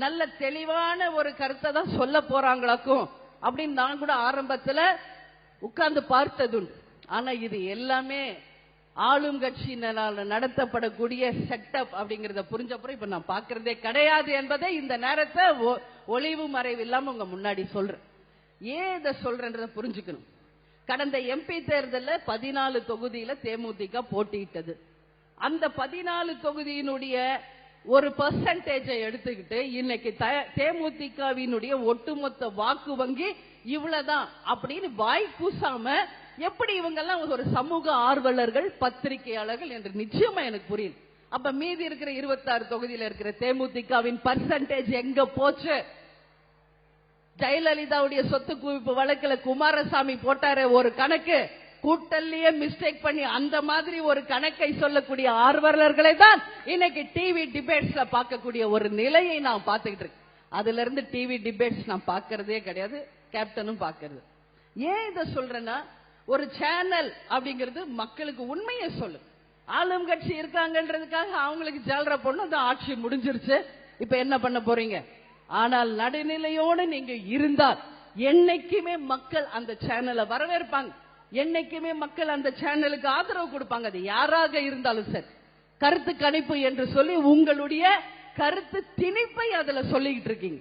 நல்ல தெளிவான ஒரு கருத்தை தான் சொல்ல போறாங்களாக்கும் அப்படின்னு நான் கூட ஆரம்பத்தில் உட்கார்ந்து பார்த்ததுண்டு. ஆனா இது எல்லாமே ஆளும் கட்சியினால் நடத்தப்படக்கூடிய செட்டப் அப்படிங்கறத புரிஞ்சப்பறம் இப்ப நான் பார்க்கறதே கிடையாது என்பதை இந்த நேரத்தை ஒளிவு மறைவு இல்லாம உங்க முன்னாடி சொல்றேன். ஏன் இதை சொல்றேன்றத புரிஞ்சுக்கணும். கடந்த எம்பி தேர்தலில் 14 தொகுதியில தேமுதிக போட்டியிட்டது. அந்த 14 தொகுதியினுடைய ஒரு பெர்சன்டேஜை எடுத்துக்கிட்டு இன்னைக்கு தேமுதிகவினுடைய ஒட்டுமொத்த வாக்கு வங்கி இவ்வளவுதான் அப்படின்னு வாய் கூசாம எப்படி இவங்க எல்லாம் ஒரு சமூக ஆர்வலர்கள், பத்திரிகையாளர்கள் என்று நிச்சயமா எனக்கு புரியுது. அப்ப மீதி இருக்கிற 26 தொகுதியில இருக்கிற தேமுதிகவின் பெர்சன்டேஜ் எங்க போச்சு? ஜெயலலிதாவுடைய சொத்து குவிப்பு வழக்கில் குமாரசாமி போட்டாரு ஒரு கணக்கு, கூட்டல்லையே மிஸ்டேக் பண்ணி அந்த மாதிரி ஒரு கணக்கை சொல்லக்கூடிய ஆர்வலர்களை தான் இன்னைக்கு டிவி டிபேட்ஸ்ல பார்க்கக்கூடிய ஒரு நிலையை நான் பார்த்துக்கிட்டு இருக்கேன். அதுல இருந்து டிவி டிபேட்ஸ் நான் பார்க்கறதே கிடையாது, கேப்டனும் பார்க்கறது. ஏன் இதை சொல்றேன்னா, ஒரு சேனல் அப்படிங்கிறது மக்களுக்கு உண்மையை சொல்லு. ஆளும் கட்சி இருக்காங்கன்றதுக்காக அவங்களுக்கு ஜால்ற பொண்ணு அந்த ஆட்சி முடிஞ்சிருச்சு, இப்ப என்ன பண்ண போறீங்க? ஆனால் நடுநிலையோடு நீங்க இருந்தால் என்னைக்குமே மக்கள் அந்த சேனலை வரவேற்பாங்க, என்னைக்குமே மக்கள் அந்த சேனலுக்கு ஆதரவு கொடுப்பாங்க. அது யாராக இருந்தாலும் சரி. கருத்து கணிப்பு என்று சொல்லி உங்களுடைய கருத்து திணிப்பை அதுல சொல்லிக்கிட்டு இருக்கீங்க.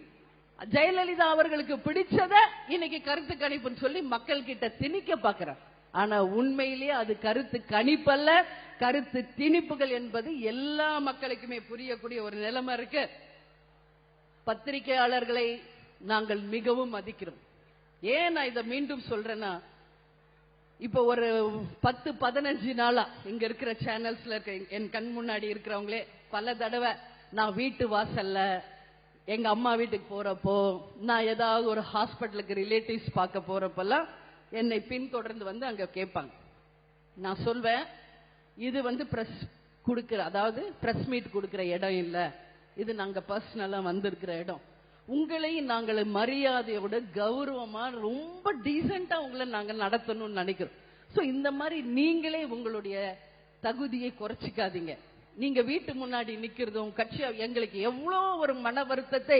ஜெயலலிதா அவர்களுக்கு பிடிச்சத இன்னைக்கு கருத்து கணிப்புன்னு சொல்லி மக்கள் கிட்ட திணிக்க பாக்குறாங்க. ஆனா உண்மையிலேயே அது கருத்து கணிப்பல்ல, கருத்து திணிப்புகள் என்பது எல்லா மக்களுக்குமே புரியக்கூடிய ஒரு நிலைமை இருக்கு. பத்திரிகையாளர்களை நாங்கள் மிகவும் மதிக்கிறோம். ஏன் நான் இதை மீண்டும் சொல்றேன்னா, இப்ப ஒரு 10-15 நாளா இங்க இருக்கிற சேனல்ஸ்ல இருக்க என் கண் முன்னாடி இருக்கிறவங்களே பல தடவை நான் வீட்டு வாசல்ல எங்க அம்மா வீட்டுக்கு போறப்போ, நான் ஏதாவது ஒரு ஹாஸ்பிட்டலுக்கு ரிலேட்டிவ்ஸ் பார்க்க போறப்பெல்லாம் என்னை பின்தொடர்ந்து வந்து அங்க கேட்பாங்க. நான் சொல்வேன், இது பிரஸ் கொடுக்கிற, அதாவது பிரஸ் மீட் கொடுக்கிற இடம் இல்ல, இது நாங்க பர்சனலா வந்திருக்கிற இடம். உங்களையும் நாங்கள் மரியாதையோட கௌரவமா ரொம்ப டீசென்டா உங்களை நாங்க நடத்தணும்னு நினைக்கிறோம். சோ இந்த மாதிரி நீங்களே உங்களுடைய தகுதியை குறைச்சிக்காதீங்க. நீங்க வீட்டு முன்னாடி நிக்கிறதும் கட்சி எங்களுக்கு எவ்வளவு ஒரு மன வருத்தத்தை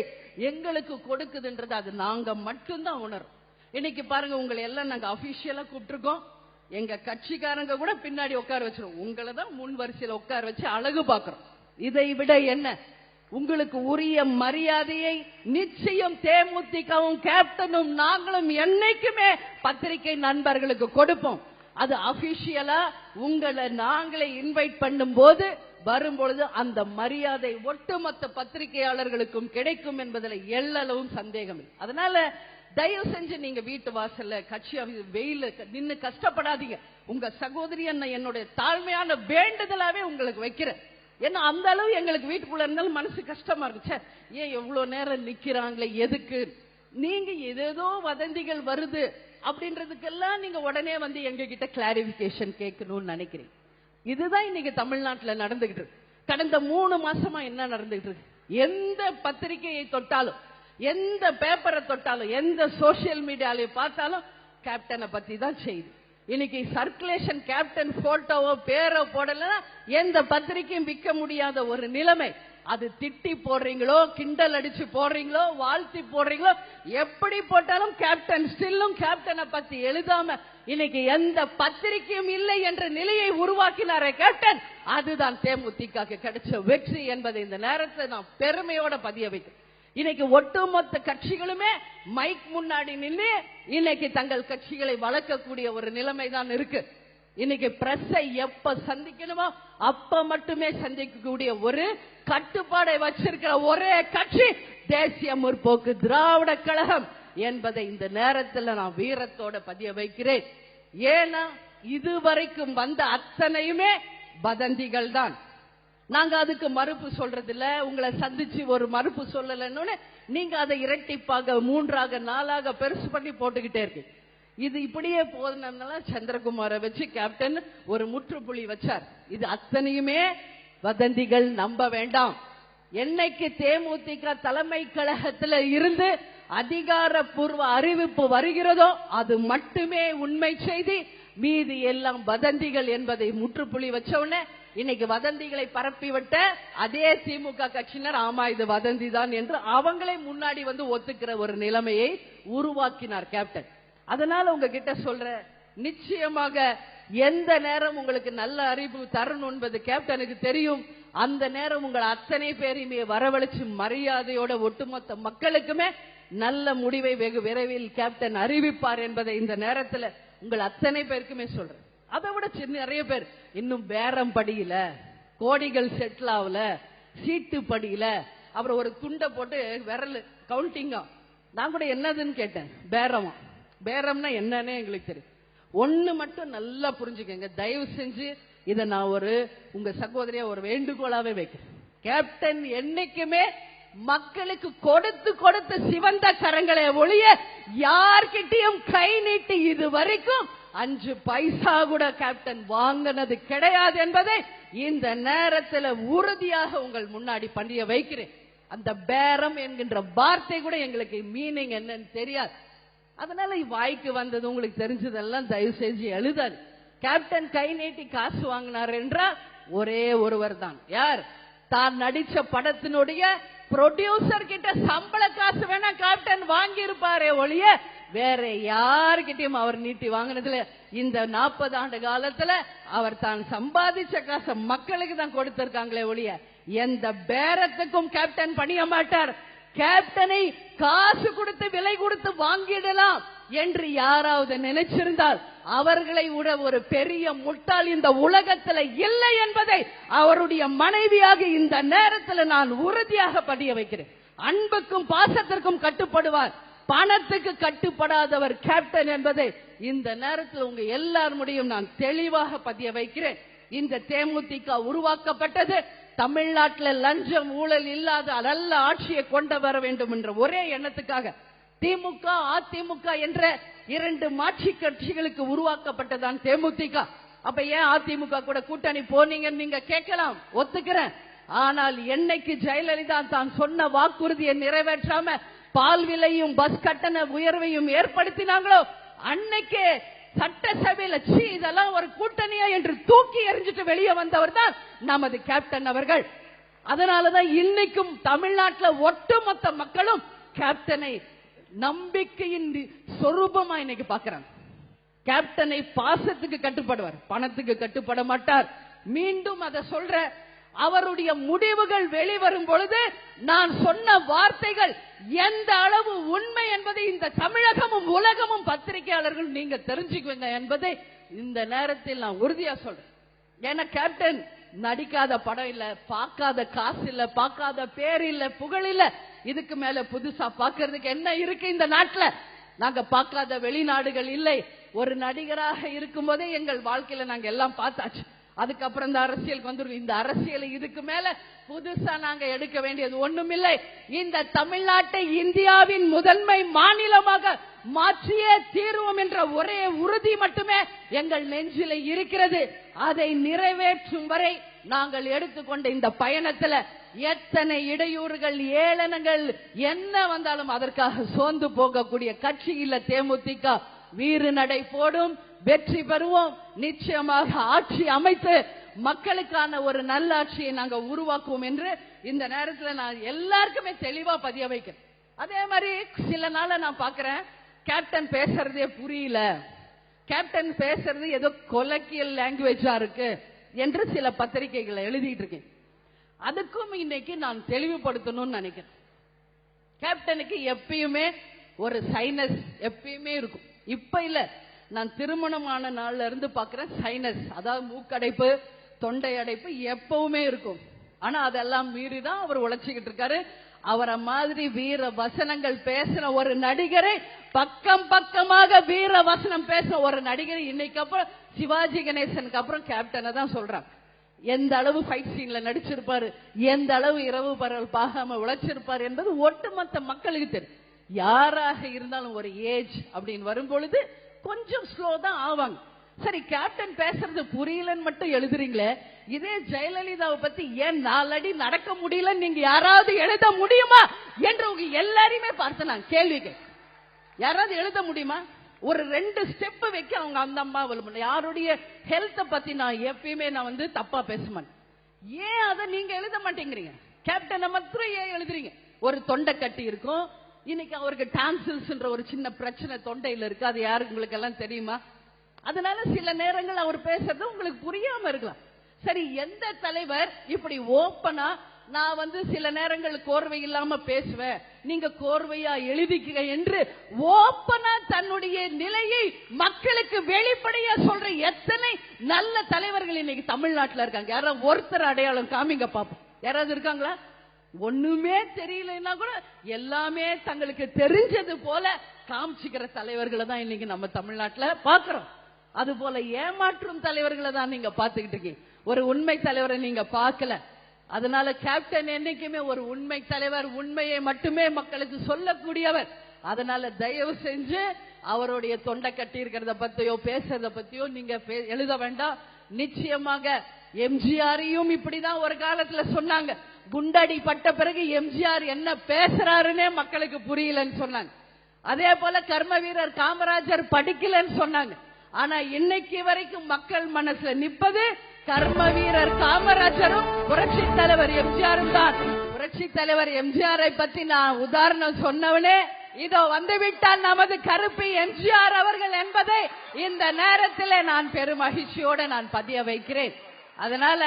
எங்களுக்கு கொடுக்குதுன்றது அது நாங்க மட்டும்தான் உணரும். இன்னைக்கு பாருங்க, உங்களை எல்லாம் நாங்க அபிஷியலா கூப்பிட்டுருக்கோம். எங்க கட்சிக்காரங்க கூட பின்னாடி உட்கார வச்சிருவோம். உங்களை தான் முன் வரிசையில் உட்கார வச்சு அழகு பார்க்கிறோம். இதை விட என்ன? உங்களுக்கு உரிய மரியாதையை நிச்சயம் தேமுதிகவும் கேப்டனும் நாங்களும் என்னைக்குமே பத்திரிகை நண்பர்களுக்கு கொடுப்போம். அது அபிஷியலா உங்களை நாங்களே இன்வைட் பண்ணும் போது வரும்பொழுது அந்த மரியாதை ஒட்டுமொத்த பத்திரிகையாளர்களுக்கும் கிடைக்கும் என்பதில் எல்லளவும் சந்தேகம் இல்லை. அதனால தயவு செஞ்சு நீங்க வீட்டு வாசல்ல கட்சி வெயில நின்னு கஷ்டப்படாதீங்க. உங்க சகோதரி என்னுடைய தாழ்மையான வேண்டுதலாவே உங்களுக்கு வைக்கிறேன். ஏன்னா அந்த அளவு எங்களுக்கு வீட்டுக்குள்ள இருந்தாலும் மனசு கஷ்டமா இருக்கு. ஏன் எவ்வளவு நேரம் நிக்கிறாங்களே, எதுக்கு? நீங்க ஏதேதோ வதந்திகள் வருது அப்படின்றதுக்கெல்லாம் நீங்க உடனே வந்து எங்க கிட்ட கிளாரிபிகேஷன் கேட்கணும்னு நினைக்கிறீங்க. இதுதான் இன்னைக்கு தமிழ்நாட்டில் நடந்துகிட்டு இருக்கு. கடந்த 3 மாசமா என்ன நடந்துகிட்டு இருக்கு? எந்த பத்திரிகையை தொட்டாலும், எந்த பேப்பரை தொட்டாலும், எந்த சோசியல் மீடியால பார்த்தாலும் கேப்டனை பத்தி தான் செய்தி. இன்னைக்கு சர்க்குலேஷன் கேப்டன் போட்டோவோ பேரோ போடலன்னா எந்த பத்திரிகையும் விற்க முடியாத ஒரு நிலைமை. அது திட்டி போடுறீங்களோ, கிண்டல் அடிச்சு போடுறீங்களோ, வாழ்த்தி போடுறீங்களோ, எப்படி போட்டாலும் கேப்டன் ஸ்டில்லும் கேப்டனை பத்தி எழுதாம இன்னைக்கு எந்த பத்திரிகையும் இல்லை என்ற நிலையை உருவாக்கினாரே கேப்டன். அதுதான் தேமுதிக கிடைச்ச வெற்றி என்பதை இந்த நேரத்தை நான் பெருமையோட பதிய வைக்கிறேன். இன்னைக்கு ஒட்டுமொத்த கட்சிகளுமே மைக் முன்னாடி நின்று இன்னைக்கு தங்கள் கட்சிகளை வளர்க்கக்கூடிய ஒரு நிலைமை தான் இருக்கு. இன்னைக்கு பிரஸை எப்ப சந்திக்கணுமோ அப்ப மட்டுமே சந்திக்கக்கூடிய ஒரு கட்டுப்பாடை வச்சிருக்கிற ஒரே கட்சி தேசிய முற்போக்கு திராவிட கழகம் என்பதை இந்த நேரத்தில் நான் வீரத்தோட பதிய வைக்கிறேன். ஏன்னா இதுவரைக்கும் வந்த அத்தனையுமே வதந்திகள் தான். நாங்க அதுக்கு மறுப்பு சொல்றது இல்ல. உங்களை சந்திச்சு ஒரு மறுப்பு சொல்லலன்னு நீங்க அதை இரட்டிப்பாக 3ஆக 4ஆக பெருசு பண்ணி போட்டுக்கிட்டே இருக்கு. இது இப்படியே போதுனால சந்திரகுமாரை வச்சு கேப்டன் ஒரு முற்றுப்புள்ளி வச்சார். இது அத்தனையுமே வதந்திகள், நம்ப வேண்டாம். என்னைக்கு தேமுதிக தலைமை கழகத்தில் இருந்து அதிகாரப்பூர்வ அறிவிப்பு வருகிறதோ அது மட்டுமே உண்மை செய்தி, மீதி எல்லாம் வதந்திகள் என்பதை முற்றுப்புள்ளி வச்சவுடனே இன்னைக்கு வதந்திகளை பரப்பிவிட்ட அதே திமுக கட்சியினர் ஆமா இது வதந்தி தான் என்று அவங்களே முன்னாடி வந்து ஒத்துக்கிற ஒரு நிலைமையை உருவாக்கினார் கேப்டன். அதனால உங்ககிட்ட சொல்ற, நிச்சயமாக எந்த நேரம் உங்களுக்கு நல்ல அறிவு தரணும் என்பது கேப்டனுக்கு தெரியும். அந்த நேரம் உங்கள் அத்தனை பேரையுமே வரவழைச்சு மரியாதையோட ஒட்டுமொத்த மக்களுக்குமே நல்ல முடிவை வெகு விரைவில் கேப்டன் அறிவிப்பார் என்பதை இந்த நேரத்தில் உங்கள் அத்தனை பேருக்குமே சொல்றேன். அதை விட நிறைய பேர் இன்னும் பேரம் படியில, கோடிகள் செட்டில் ஆகல, சீட்டு படியில, அப்புறம் ஒரு துண்டை போட்டு விரல் கவுண்டிங்கா. நான் கூட என்னதுன்னு கேட்டேன், பேரமா. பேரம்னா என்னன்னு எங்களுக்கு தெரியும். ஒண்ணு மட்டும் நல்லா புரிஞ்சுக்கங்க, தயவு செஞ்சு இதை நான் உங்க சகோதரியா ஒரு வேண்டுகோளாவே வைக்கிறேன். கேப்டன் என்னைக்குமே மக்களுக்கு கொடுத்து கொடுத்து சிவந்த கரங்களை ஒழிய யார்கிட்டையும் கை நீட்டி இது வரைக்கும் 5 பைசா கூட கேப்டன் வாங்கினது கிடையாது என்பதை இந்த நேரத்தில் உறுதியாக உங்கள் முன்னாடி பண்ணிய வைக்கிறேன். அந்த பேரம் என்கின்ற வார்த்தை கூட எங்களுக்கு மீனிங் என்னன்னு தெரியாது. அதனால வாய்க்கு வந்தது உங்களுக்கு தெரிஞ்சதெல்லாம் தயவு செஞ்சு எழுதாது. கேப்டன் கை நீட்டி காசு வாங்கினார் என்றால் ஒரே ஒருவர் தான். யார்? தான் நடிச்ச படத்தினுடைய ப்ரொடியூசர் கிட்ட சம்பள காசு வேணா கேப்டன் வாங்கி இருப்பாரே ஒழிய வேற யாருக்கிட்டையும் அவர் நீட்டி வாங்கினதுல இந்த 40 ஆண்டு காலத்துல அவர் தான் சம்பாதிச்ச காசை மக்களுக்கு தான் கொடுத்திருக்காங்களே ஒழிய எந்த பேரத்துக்கும் கேப்டன் பணிய மாட்டார். கேப்டனை காசு கொடுத்து விலை கொடுத்து வாங்கிடலாம் என்று யாராவது நினைச்சிருந்தால் அவர்களை விட ஒரு பெரிய முட்டாள் இந்த உலகத்தில் இல்லை என்பதை அவருடைய மனைவியாக இந்த நேரத்தில் நான் உறுதியாக பதிய வைக்கிறேன். அன்புக்கும் பாசத்திற்கும் கட்டுப்படுவார், பணத்துக்கு கட்டுப்படாதவர் கேப்டன் என்பதை இந்த நேரத்தில் உங்க எல்லார் முடியும் நான் தெளிவாக பதிய வைக்கிறேன். இந்த தேமுதிக உருவாக்கப்பட்டது தமிழ்நாட்டில் லஞ்சம் ஊழல் இல்லாத நல்ல ஆட்சியை கொண்டு வர வேண்டும் என்ற ஒரே எண்ணத்துக்காக. திமுக அதிமுக என்ற 2 மாட்சி கட்சிகளுக்கு உருவாக்கப்பட்டதான் தேமுதிக. அப்ப ஏன் அதிமுக கூட கூட்டணி போனீங்கன்னு நீங்க கேட்கலாம், ஒத்துக்கிறேன். ஆனால் என்னைக்கு ஜெயலலிதா தான் சொன்ன வாக்குறுதியை நிறைவேற்றாம பால் விலையும் பஸ் கட்டண உயர்வையும் ஏற்படுத்தினாங்களோ அன்னைக்கே சட்டசபையில இதெல்லாம் ஒரு கூட்டணியா என்று தூக்கி எறிஞ்சிட்டு வெளியே வந்தவர் தான் நமது கேப்டன் அவர்கள். அதனாலதான் இன்னைக்கும் தமிழ்நாட்டில் ஒட்டுமொத்த மக்களும் கேப்டனை நம்பிக்கையின் சொரூபமா இன்னைக்கு பாக்குறாங்க. கேப்டனை பாசத்துக்கு கட்டுப்படுவார், பணத்துக்கு கட்டுப்பட மாட்டார். மீண்டும் அதை சொல்ற, அவருடைய முடிவுகள் வெளிவரும் பொழுது நான் சொன்ன வார்த்தைகள் எந்த அளவு உண்மை என்பதை இந்த தமிழகமும் உலகமும் பத்திரிகையாளர்கள் நீங்க தெரிஞ்சுக்குவீங்க என்பதை இந்த நேரத்தில் நான் உறுதியா சொல்றேன். ஏன்னா கேப்டன் நடிக்காத படம் இல்ல, பார்க்காத காசு இல்ல, பார்க்காத பேர் இல்ல, புகழ் இல்ல. இதுக்கு மேல புதுசா பாக்குறதுக்கு என்ன இருக்கு இந்த நாட்டுல? நாங்க பார்க்காத வெளிநாடுகள் இல்லை. ஒரு நடிகராக இருக்கும் போதே எங்கள் வாழ்க்கையில நாங்க எல்லாம் பார்த்தாச்சு. அதுக்கப்புறம் இந்த அரசியலுக்கு வந்துருக்கோம். இந்த அரசியலை இதுக்கு மேல புதுசா நாங்க எடுக்க வேண்டியது ஒண்ணுமில்லை. இந்த தமிழ்நாட்டை இந்தியாவின் முதன்மை மாநிலமாக மாற்றியே தீர்வோம் என்ற ஒரே உறுதி மட்டுமே எங்கள் நெஞ்சில இருக்கிறது. அதை நிறைவேற்றும் வரை நாங்கள் எடுத்துக்கொண்ட இந்த பயணத்துல எத்தனை இடையூறுகள், ஏளனங்கள் என்ன வந்தாலும் அதற்காக சோர்ந்து போகக்கூடிய கட்சி இல்ல தேமுதிக. வீறு நடை போடும், வெற்றி பெறுவோம். நிச்சயமாக ஆட்சி அமைத்து மக்களுக்கான ஒரு நல்ல ஆட்சியை நாங்க உருவாக்குவோம் என்று இந்த நேரத்தில் நான் எல்லாருக்குமே தெளிவா பதிய வைக்கிறேன். அதே மாதிரி சில நாள நான் பாக்குறேன், கேப்டன் பேசுறதே புரியல, கேப்டன் பேசுறது ஏதோ கொலக்கியல் லாங்குவேஜா இருக்கு என்று சில பத்திரிகைகளை எழுதிட்டு இருக்கேன். அதுக்கும் இன்னைக்கு நான் தெளிவுபடுத்தணும்னு நினைக்கிறேன். கேப்டனுக்கு எப்பயுமே ஒரு சைனஸ் எப்பயுமே இருக்கும். இப்ப இல்ல, நான் திருமணமான நாள்ல இருந்து பாக்குறேன் சைனஸ், அதாவது மூக்கடைப்பு, தொண்டை அடைப்பு எப்பவுமே இருக்கும். ஆனா அதெல்லாம் மீறிதான் அவர் உழைச்சிக்கிட்டு இருக்காரு. அவரை மாதிரி வீர வசனங்கள் பேசின ஒரு நடிகரை, பக்கம் பக்கமாக வீர வசனம் பேச ஒரு நடிகரை இன்னைக்கு அப்புறம் சிவாஜி கணேசனுக்கு அப்புறம் கேப்டனை தான் சொல்றாங்க. எந்த அளவு ஃபைட் சீன்ல நடிச்சிருப்பாரு, எந்த அளவு இரவு பரவல் பார்க்காம உழைச்சிருப்பாரு என்பது ஒட்டுமொத்த மக்களுக்கு தெரியும். யாராக இருந்தாலும் ஒரு ஏஜ் அப்படின்னு வரும் பொழுது கொஞ்சம் ஸ்லோ தான் ஆவாங்க. சரி, கேப்டன் பேசுறது புரியலன்னு மட்டும் எழுதுறீங்களே, இதே ஜெயலலிதாவை பத்தி ஏன் 4 அடி நடக்க முடியல நீங்க யாராவது எழுத முடியுமா என்று உங்க எல்லாரையுமே பார்த்து நான் கேள்விகள், யாராவது எழுத முடியுமா? ஒரு 2 ஸ்டெப் வைக்க அவங்க அந்த அம்மா யாருடைய ஹெல்த் பத்தி நான் எப்பயுமே நான் தப்பா பேசுவேன். ஏன் அதை நீங்க எழுத மாட்டேங்கிறீங்க? கேப்டனை மாத்திரம் ஏன் எழுதுறீங்க? ஒரு தொண்டை கட்டி இருக்கும், இன்னைக்கு அவருக்கு டான்சில்ஸ் ஒரு சின்ன பிரச்சனை தொண்டையில இருக்கு, அது யாருக்கு உங்களுக்கு எல்லாம் தெரியுமா? அதனால சில நேரங்கள் அவர் பேசுறது உங்களுக்கு புரியாம இருக்கலாம். சரி, எந்த தலைவர் இப்படி ஓப்பனா நான் சில நேரங்கள் கோர்வை இல்லாம பேசுவேன், நீங்க கோர்வையா எழுதிக்க என்று ஓப்பனா தன்னுடைய நிலையை மக்களுக்கு வெளிப்படையா சொல்ற எத்தனை நல்ல தலைவர்கள் இன்னைக்கு தமிழ்நாட்டில் இருக்காங்க? யாராவது ஒருத்தர் அடையாளம் காமிங்க பாப்போம். யாராவது இருக்காங்களா? ஒண்ணுமே தெரியலன்னா கூட எல்லாமே தங்களுக்கு தெரிஞ்சது போல காமிச்சுக்கிற தலைவர்களை தான் இன்னைக்கு நம்ம தமிழ்நாட்டில் பாக்குறோம். அது போல ஏமாற்றும் தலைவர்களை தான் நீங்க பாத்துக்கிட்டு இருக்கீங்க. ஒரு உண்மை தலைவரை நீங்க பார்க்கல. அதனால கேப்டன் என்னைக்குமே ஒரு உண்மை தலைவர், உண்மையை மட்டுமே மக்களுக்கு சொல்லக்கூடியவர். அதனால தயவு செஞ்சு அவருடைய தொண்டை கட்டி இருக்கிறத பத்தியோ பேசுறத பத்தியோ நீங்க எழுத வேண்டாம். நிச்சயமாக எம்ஜிஆரையும் இப்படிதான் ஒரு காலத்துல சொன்னாங்க. குண்டடி பட்ட பிறகு எம்ஜிஆர் என்ன பேசுறாருன்னே மக்களுக்கு புரியலன்னு சொன்னாங்க. அதே போல கர்ம வீரர் காமராஜர் படிக்கலன்னு சொன்னாங்க. ஆனா இன்னைக்கு வரைக்கும் மக்கள் மனசுல நிற்பது கர்ம வீரர் காமராஜரும் புரட்சி தலைவர் எம்ஜிஆரும் தான். புரட்சி தலைவர் எம்ஜிஆரை பத்தி நான் உதாரணம் சொன்னவனே இதோ வந்துவிட்டால் நமது கருப்பு எம்ஜிஆர் அவர்கள் என்பதை இந்த நேரத்தில் நான் பெரும் மகிழ்ச்சியோட நான் பதிய வைக்கிறேன். அதனால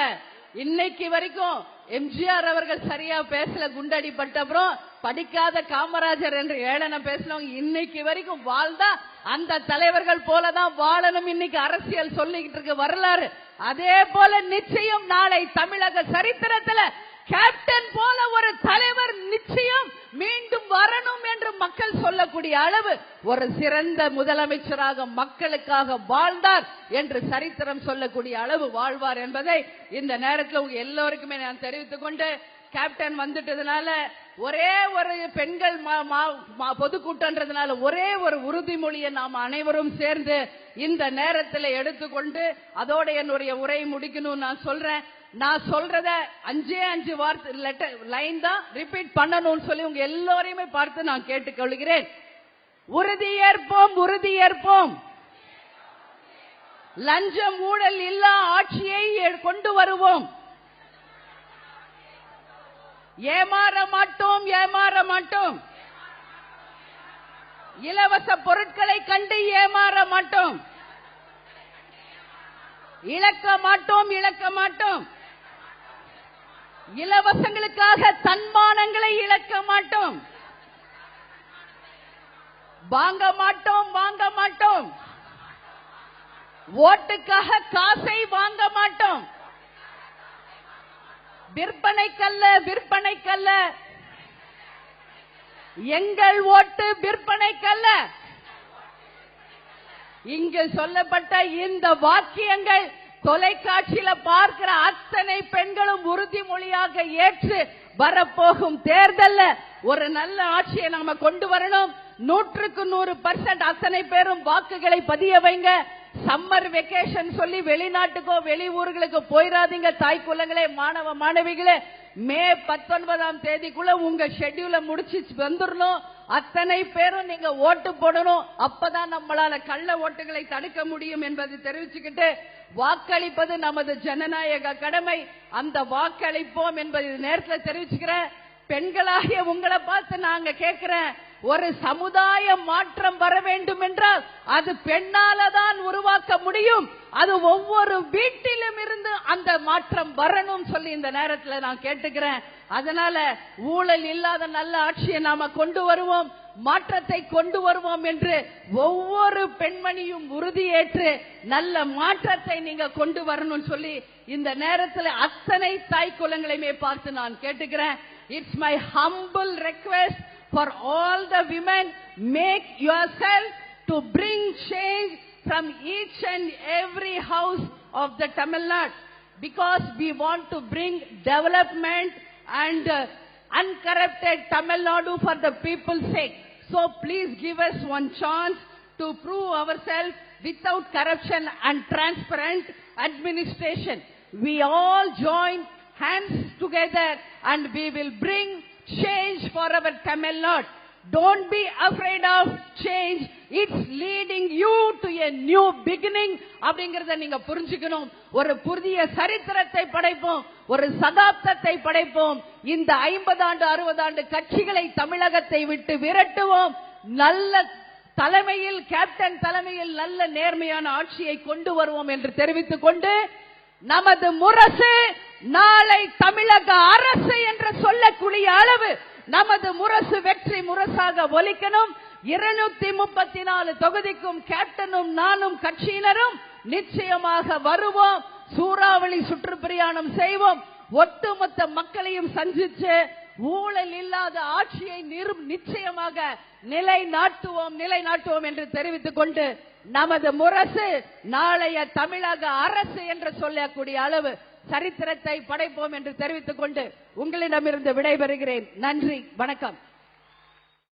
இன்னைக்கு வரைக்கும் எம்ஜிஆர் அவர்கள் சரியா பேசல, குண்டடி பட்டப்புறம் படிக்காத காமராஜர் என்று ஏளனம் பேசினவங்க இன்னைக்கு வரைக்கும் வாழ்ந்தா அந்த தலைவர்கள் போலதான் வாழணும். இன்னைக்கு அரசியல் சொல்லிக்கிட்டு இருக்கு வரலாறு. அதே போல நிச்சயம் நாளை தமிழக சரித்திரத்துல கேப்டன் போல ஒரு தலைவர் நிச்சயம் மீண்டும் வரணும் என்று மக்கள் சொல்லக்கூடிய அளவு ஒரு சிறந்த முதலமைச்சராக மக்களுக்காக வாழ்ந்தார் என்று சரித்திரம் சொல்லக்கூடிய அளவு வாழ்வார் என்பதை இந்த நேரத்தில் உங்க எல்லோருக்குமே நான் தெரிவித்துக் கொண்டு, கேப்டன் வந்துட்டதுனால ஒரே ஒரு பெண்கள் பொதுக்கூட்டன்றதுனால ஒரே ஒரு உறுதிமொழியை நாம் அனைவரும் சேர்ந்து இந்த நேரத்தில் எடுத்துக்கொண்டு அதோட என்னுடைய உரை முடிக்கணும். நான் சொல்றேன், நான் சொல்றத 5 வார்த்தை லெட்டர் லைன் தான் ரிப்பீட் பண்ணணும்னு சொல்லி உங்க எல்லோரையுமே பார்த்து நான் கேட்டுக்கொள்கிறேன். உறுதியேற்போம், உறுதியேற்போம், லஞ்சம் ஊழல் இல்லா ஆட்சியை கொண்டு வருவோம். ஏமாற மாட்டோம், ஏமாற மாட்டோம். இலவச பொருட்களை கண்டு ஏமாற மாட்டோம், இழக்க மாட்டோம், இழக்க மாட்டோம். இலவசங்களுக்காக தன்மானங்களை இழக்க மாட்டோம், வாங்க மாட்டோம், வாங்க மாட்டோம். ஓட்டுக்காக காசை வாங்க மாட்டோம். விற்பனைக்கல்ல, விற்பனைக்கல்ல. எங்கள் ஓட்டு விற்பனைக்கல்ல. இங்கு சொல்லப்பட்ட இந்த வாக்கியங்கள் தொலைக்காட்சியில பார்க்கிற அத்தனை பெண்களும் உறுதிமொழியாக ஏற்று வரப்போகும் தேர்தல்ல ஒரு நல்ல ஆட்சியை நாம கொண்டு வரணும். 100% அத்தனை பேரும் வாக்குகளை பதிய வைங்க. சம்மர் வெக்கேஷன் சொல்லி வெளிநாட்டுக்கோ வெளியூர்களுக்கு போயிடாதீங்க. தாய் குலங்களே, மாணவ மாணவிகளே, மே 19ஆம் தேதிக்குள்ள உங்க ஷெட்யூல முடிச்சு வந்துடணும். அத்தனை பேரும் நீங்க ஓட்டு போடணும். அப்பதான் நம்மளால கள்ள ஓட்டுகளை தடுக்க முடியும் என்பதை தெரிவிச்சுக்கிட்டு, வாக்களிப்பது நமது ஜனநாயக கடமை. அந்த வாக்களிப்போம் என்பதை நேரத்தில் தெரிவிச்சுக்கிறேன். பெண்களாகிய உங்களை பார்த்து நாங்க கேட்கிறேன், ஒரு சமுதாய மாற்றம் வர வேண்டும் என்றால் அது பெண்ணால தான் உருவாக்க முடியும். அது ஒவ்வொரு வீட்டிலும் இருந்து அந்த மாற்றம் வரணும் சொல்லி இந்த நேரத்தில் நான் கேட்டுக்கிறேன். அதனால ஊழல் இல்லாத நல்ல ஆட்சியை நாம கொண்டு வருவோம், மாற்றத்தை கொண்டு வருவோம் என்று ஒவ்வொரு பெண்மணியும் உறுதியேற்று நல்ல மாற்றத்தை நீங்க கொண்டு வரணும் சொல்லி இந்த நேரத்தில் அத்தனை தாய் குலங்களையுமே பார்த்து நான் கேட்டுக்கிறேன். It's my humble request for all the women, make yourself to bring change from each and every house of the Tamil Nadu, because we want to bring development and uncorrupted Tamil Nadu for the people's sake. So please give us one chance to prove ourselves without corruption and transparent administration. We all join hands together and we will bring change for our Tamil Nadu. Don't be afraid of change. It's leading you to a new beginning. அப்படிங்கறத நீங்க புரிஞ்சுக்கணும். ஒரு புதிய சரித்திரத்தை படைப்போம், ஒரு சகாப்தத்தை படைப்போம். இந்த 50 ஆண்டு 60 ஆண்டு கட்சிகளை தமிழகத்தை விட்டு விரட்டுவோம். நல்ல தலைமையில், கேப்டன் தலைமையில் நல்ல நேர்மையான ஆட்சியை கொண்டு வருவோம் என்று தெரிவித்துக் கொண்டு, நமது முரசு நாளை தமிழக அரசு என்று சொல்லக்கூடிய அளவு நமது முரசு வெற்றி முரசாக ஒலிக்கணும். 234 தொகுதிக்கும் கேப்டனும் நானும் கட்சியினரும் நிச்சயமாக வருவோம். சூறாவளி சுற்றுப்பிரயாணம் செய்வோம். ஒட்டுமொத்த மக்களையும் சந்திச்சு ஊழல் இல்லாத ஆட்சியை நிச்சயமாக நிலைநாட்டுவோம் என்று தெரிவித்துக் கொண்டு, நமது முரசு நாளைய தமிழக அரசு என்று சொல்லக்கூடிய அளவு சரித்திரத்தை படைப்போம் என்று தெரிவித்துக் கொண்டு உங்களிடமிருந்து விடைபெறுகிறேன். நன்றி, வணக்கம்.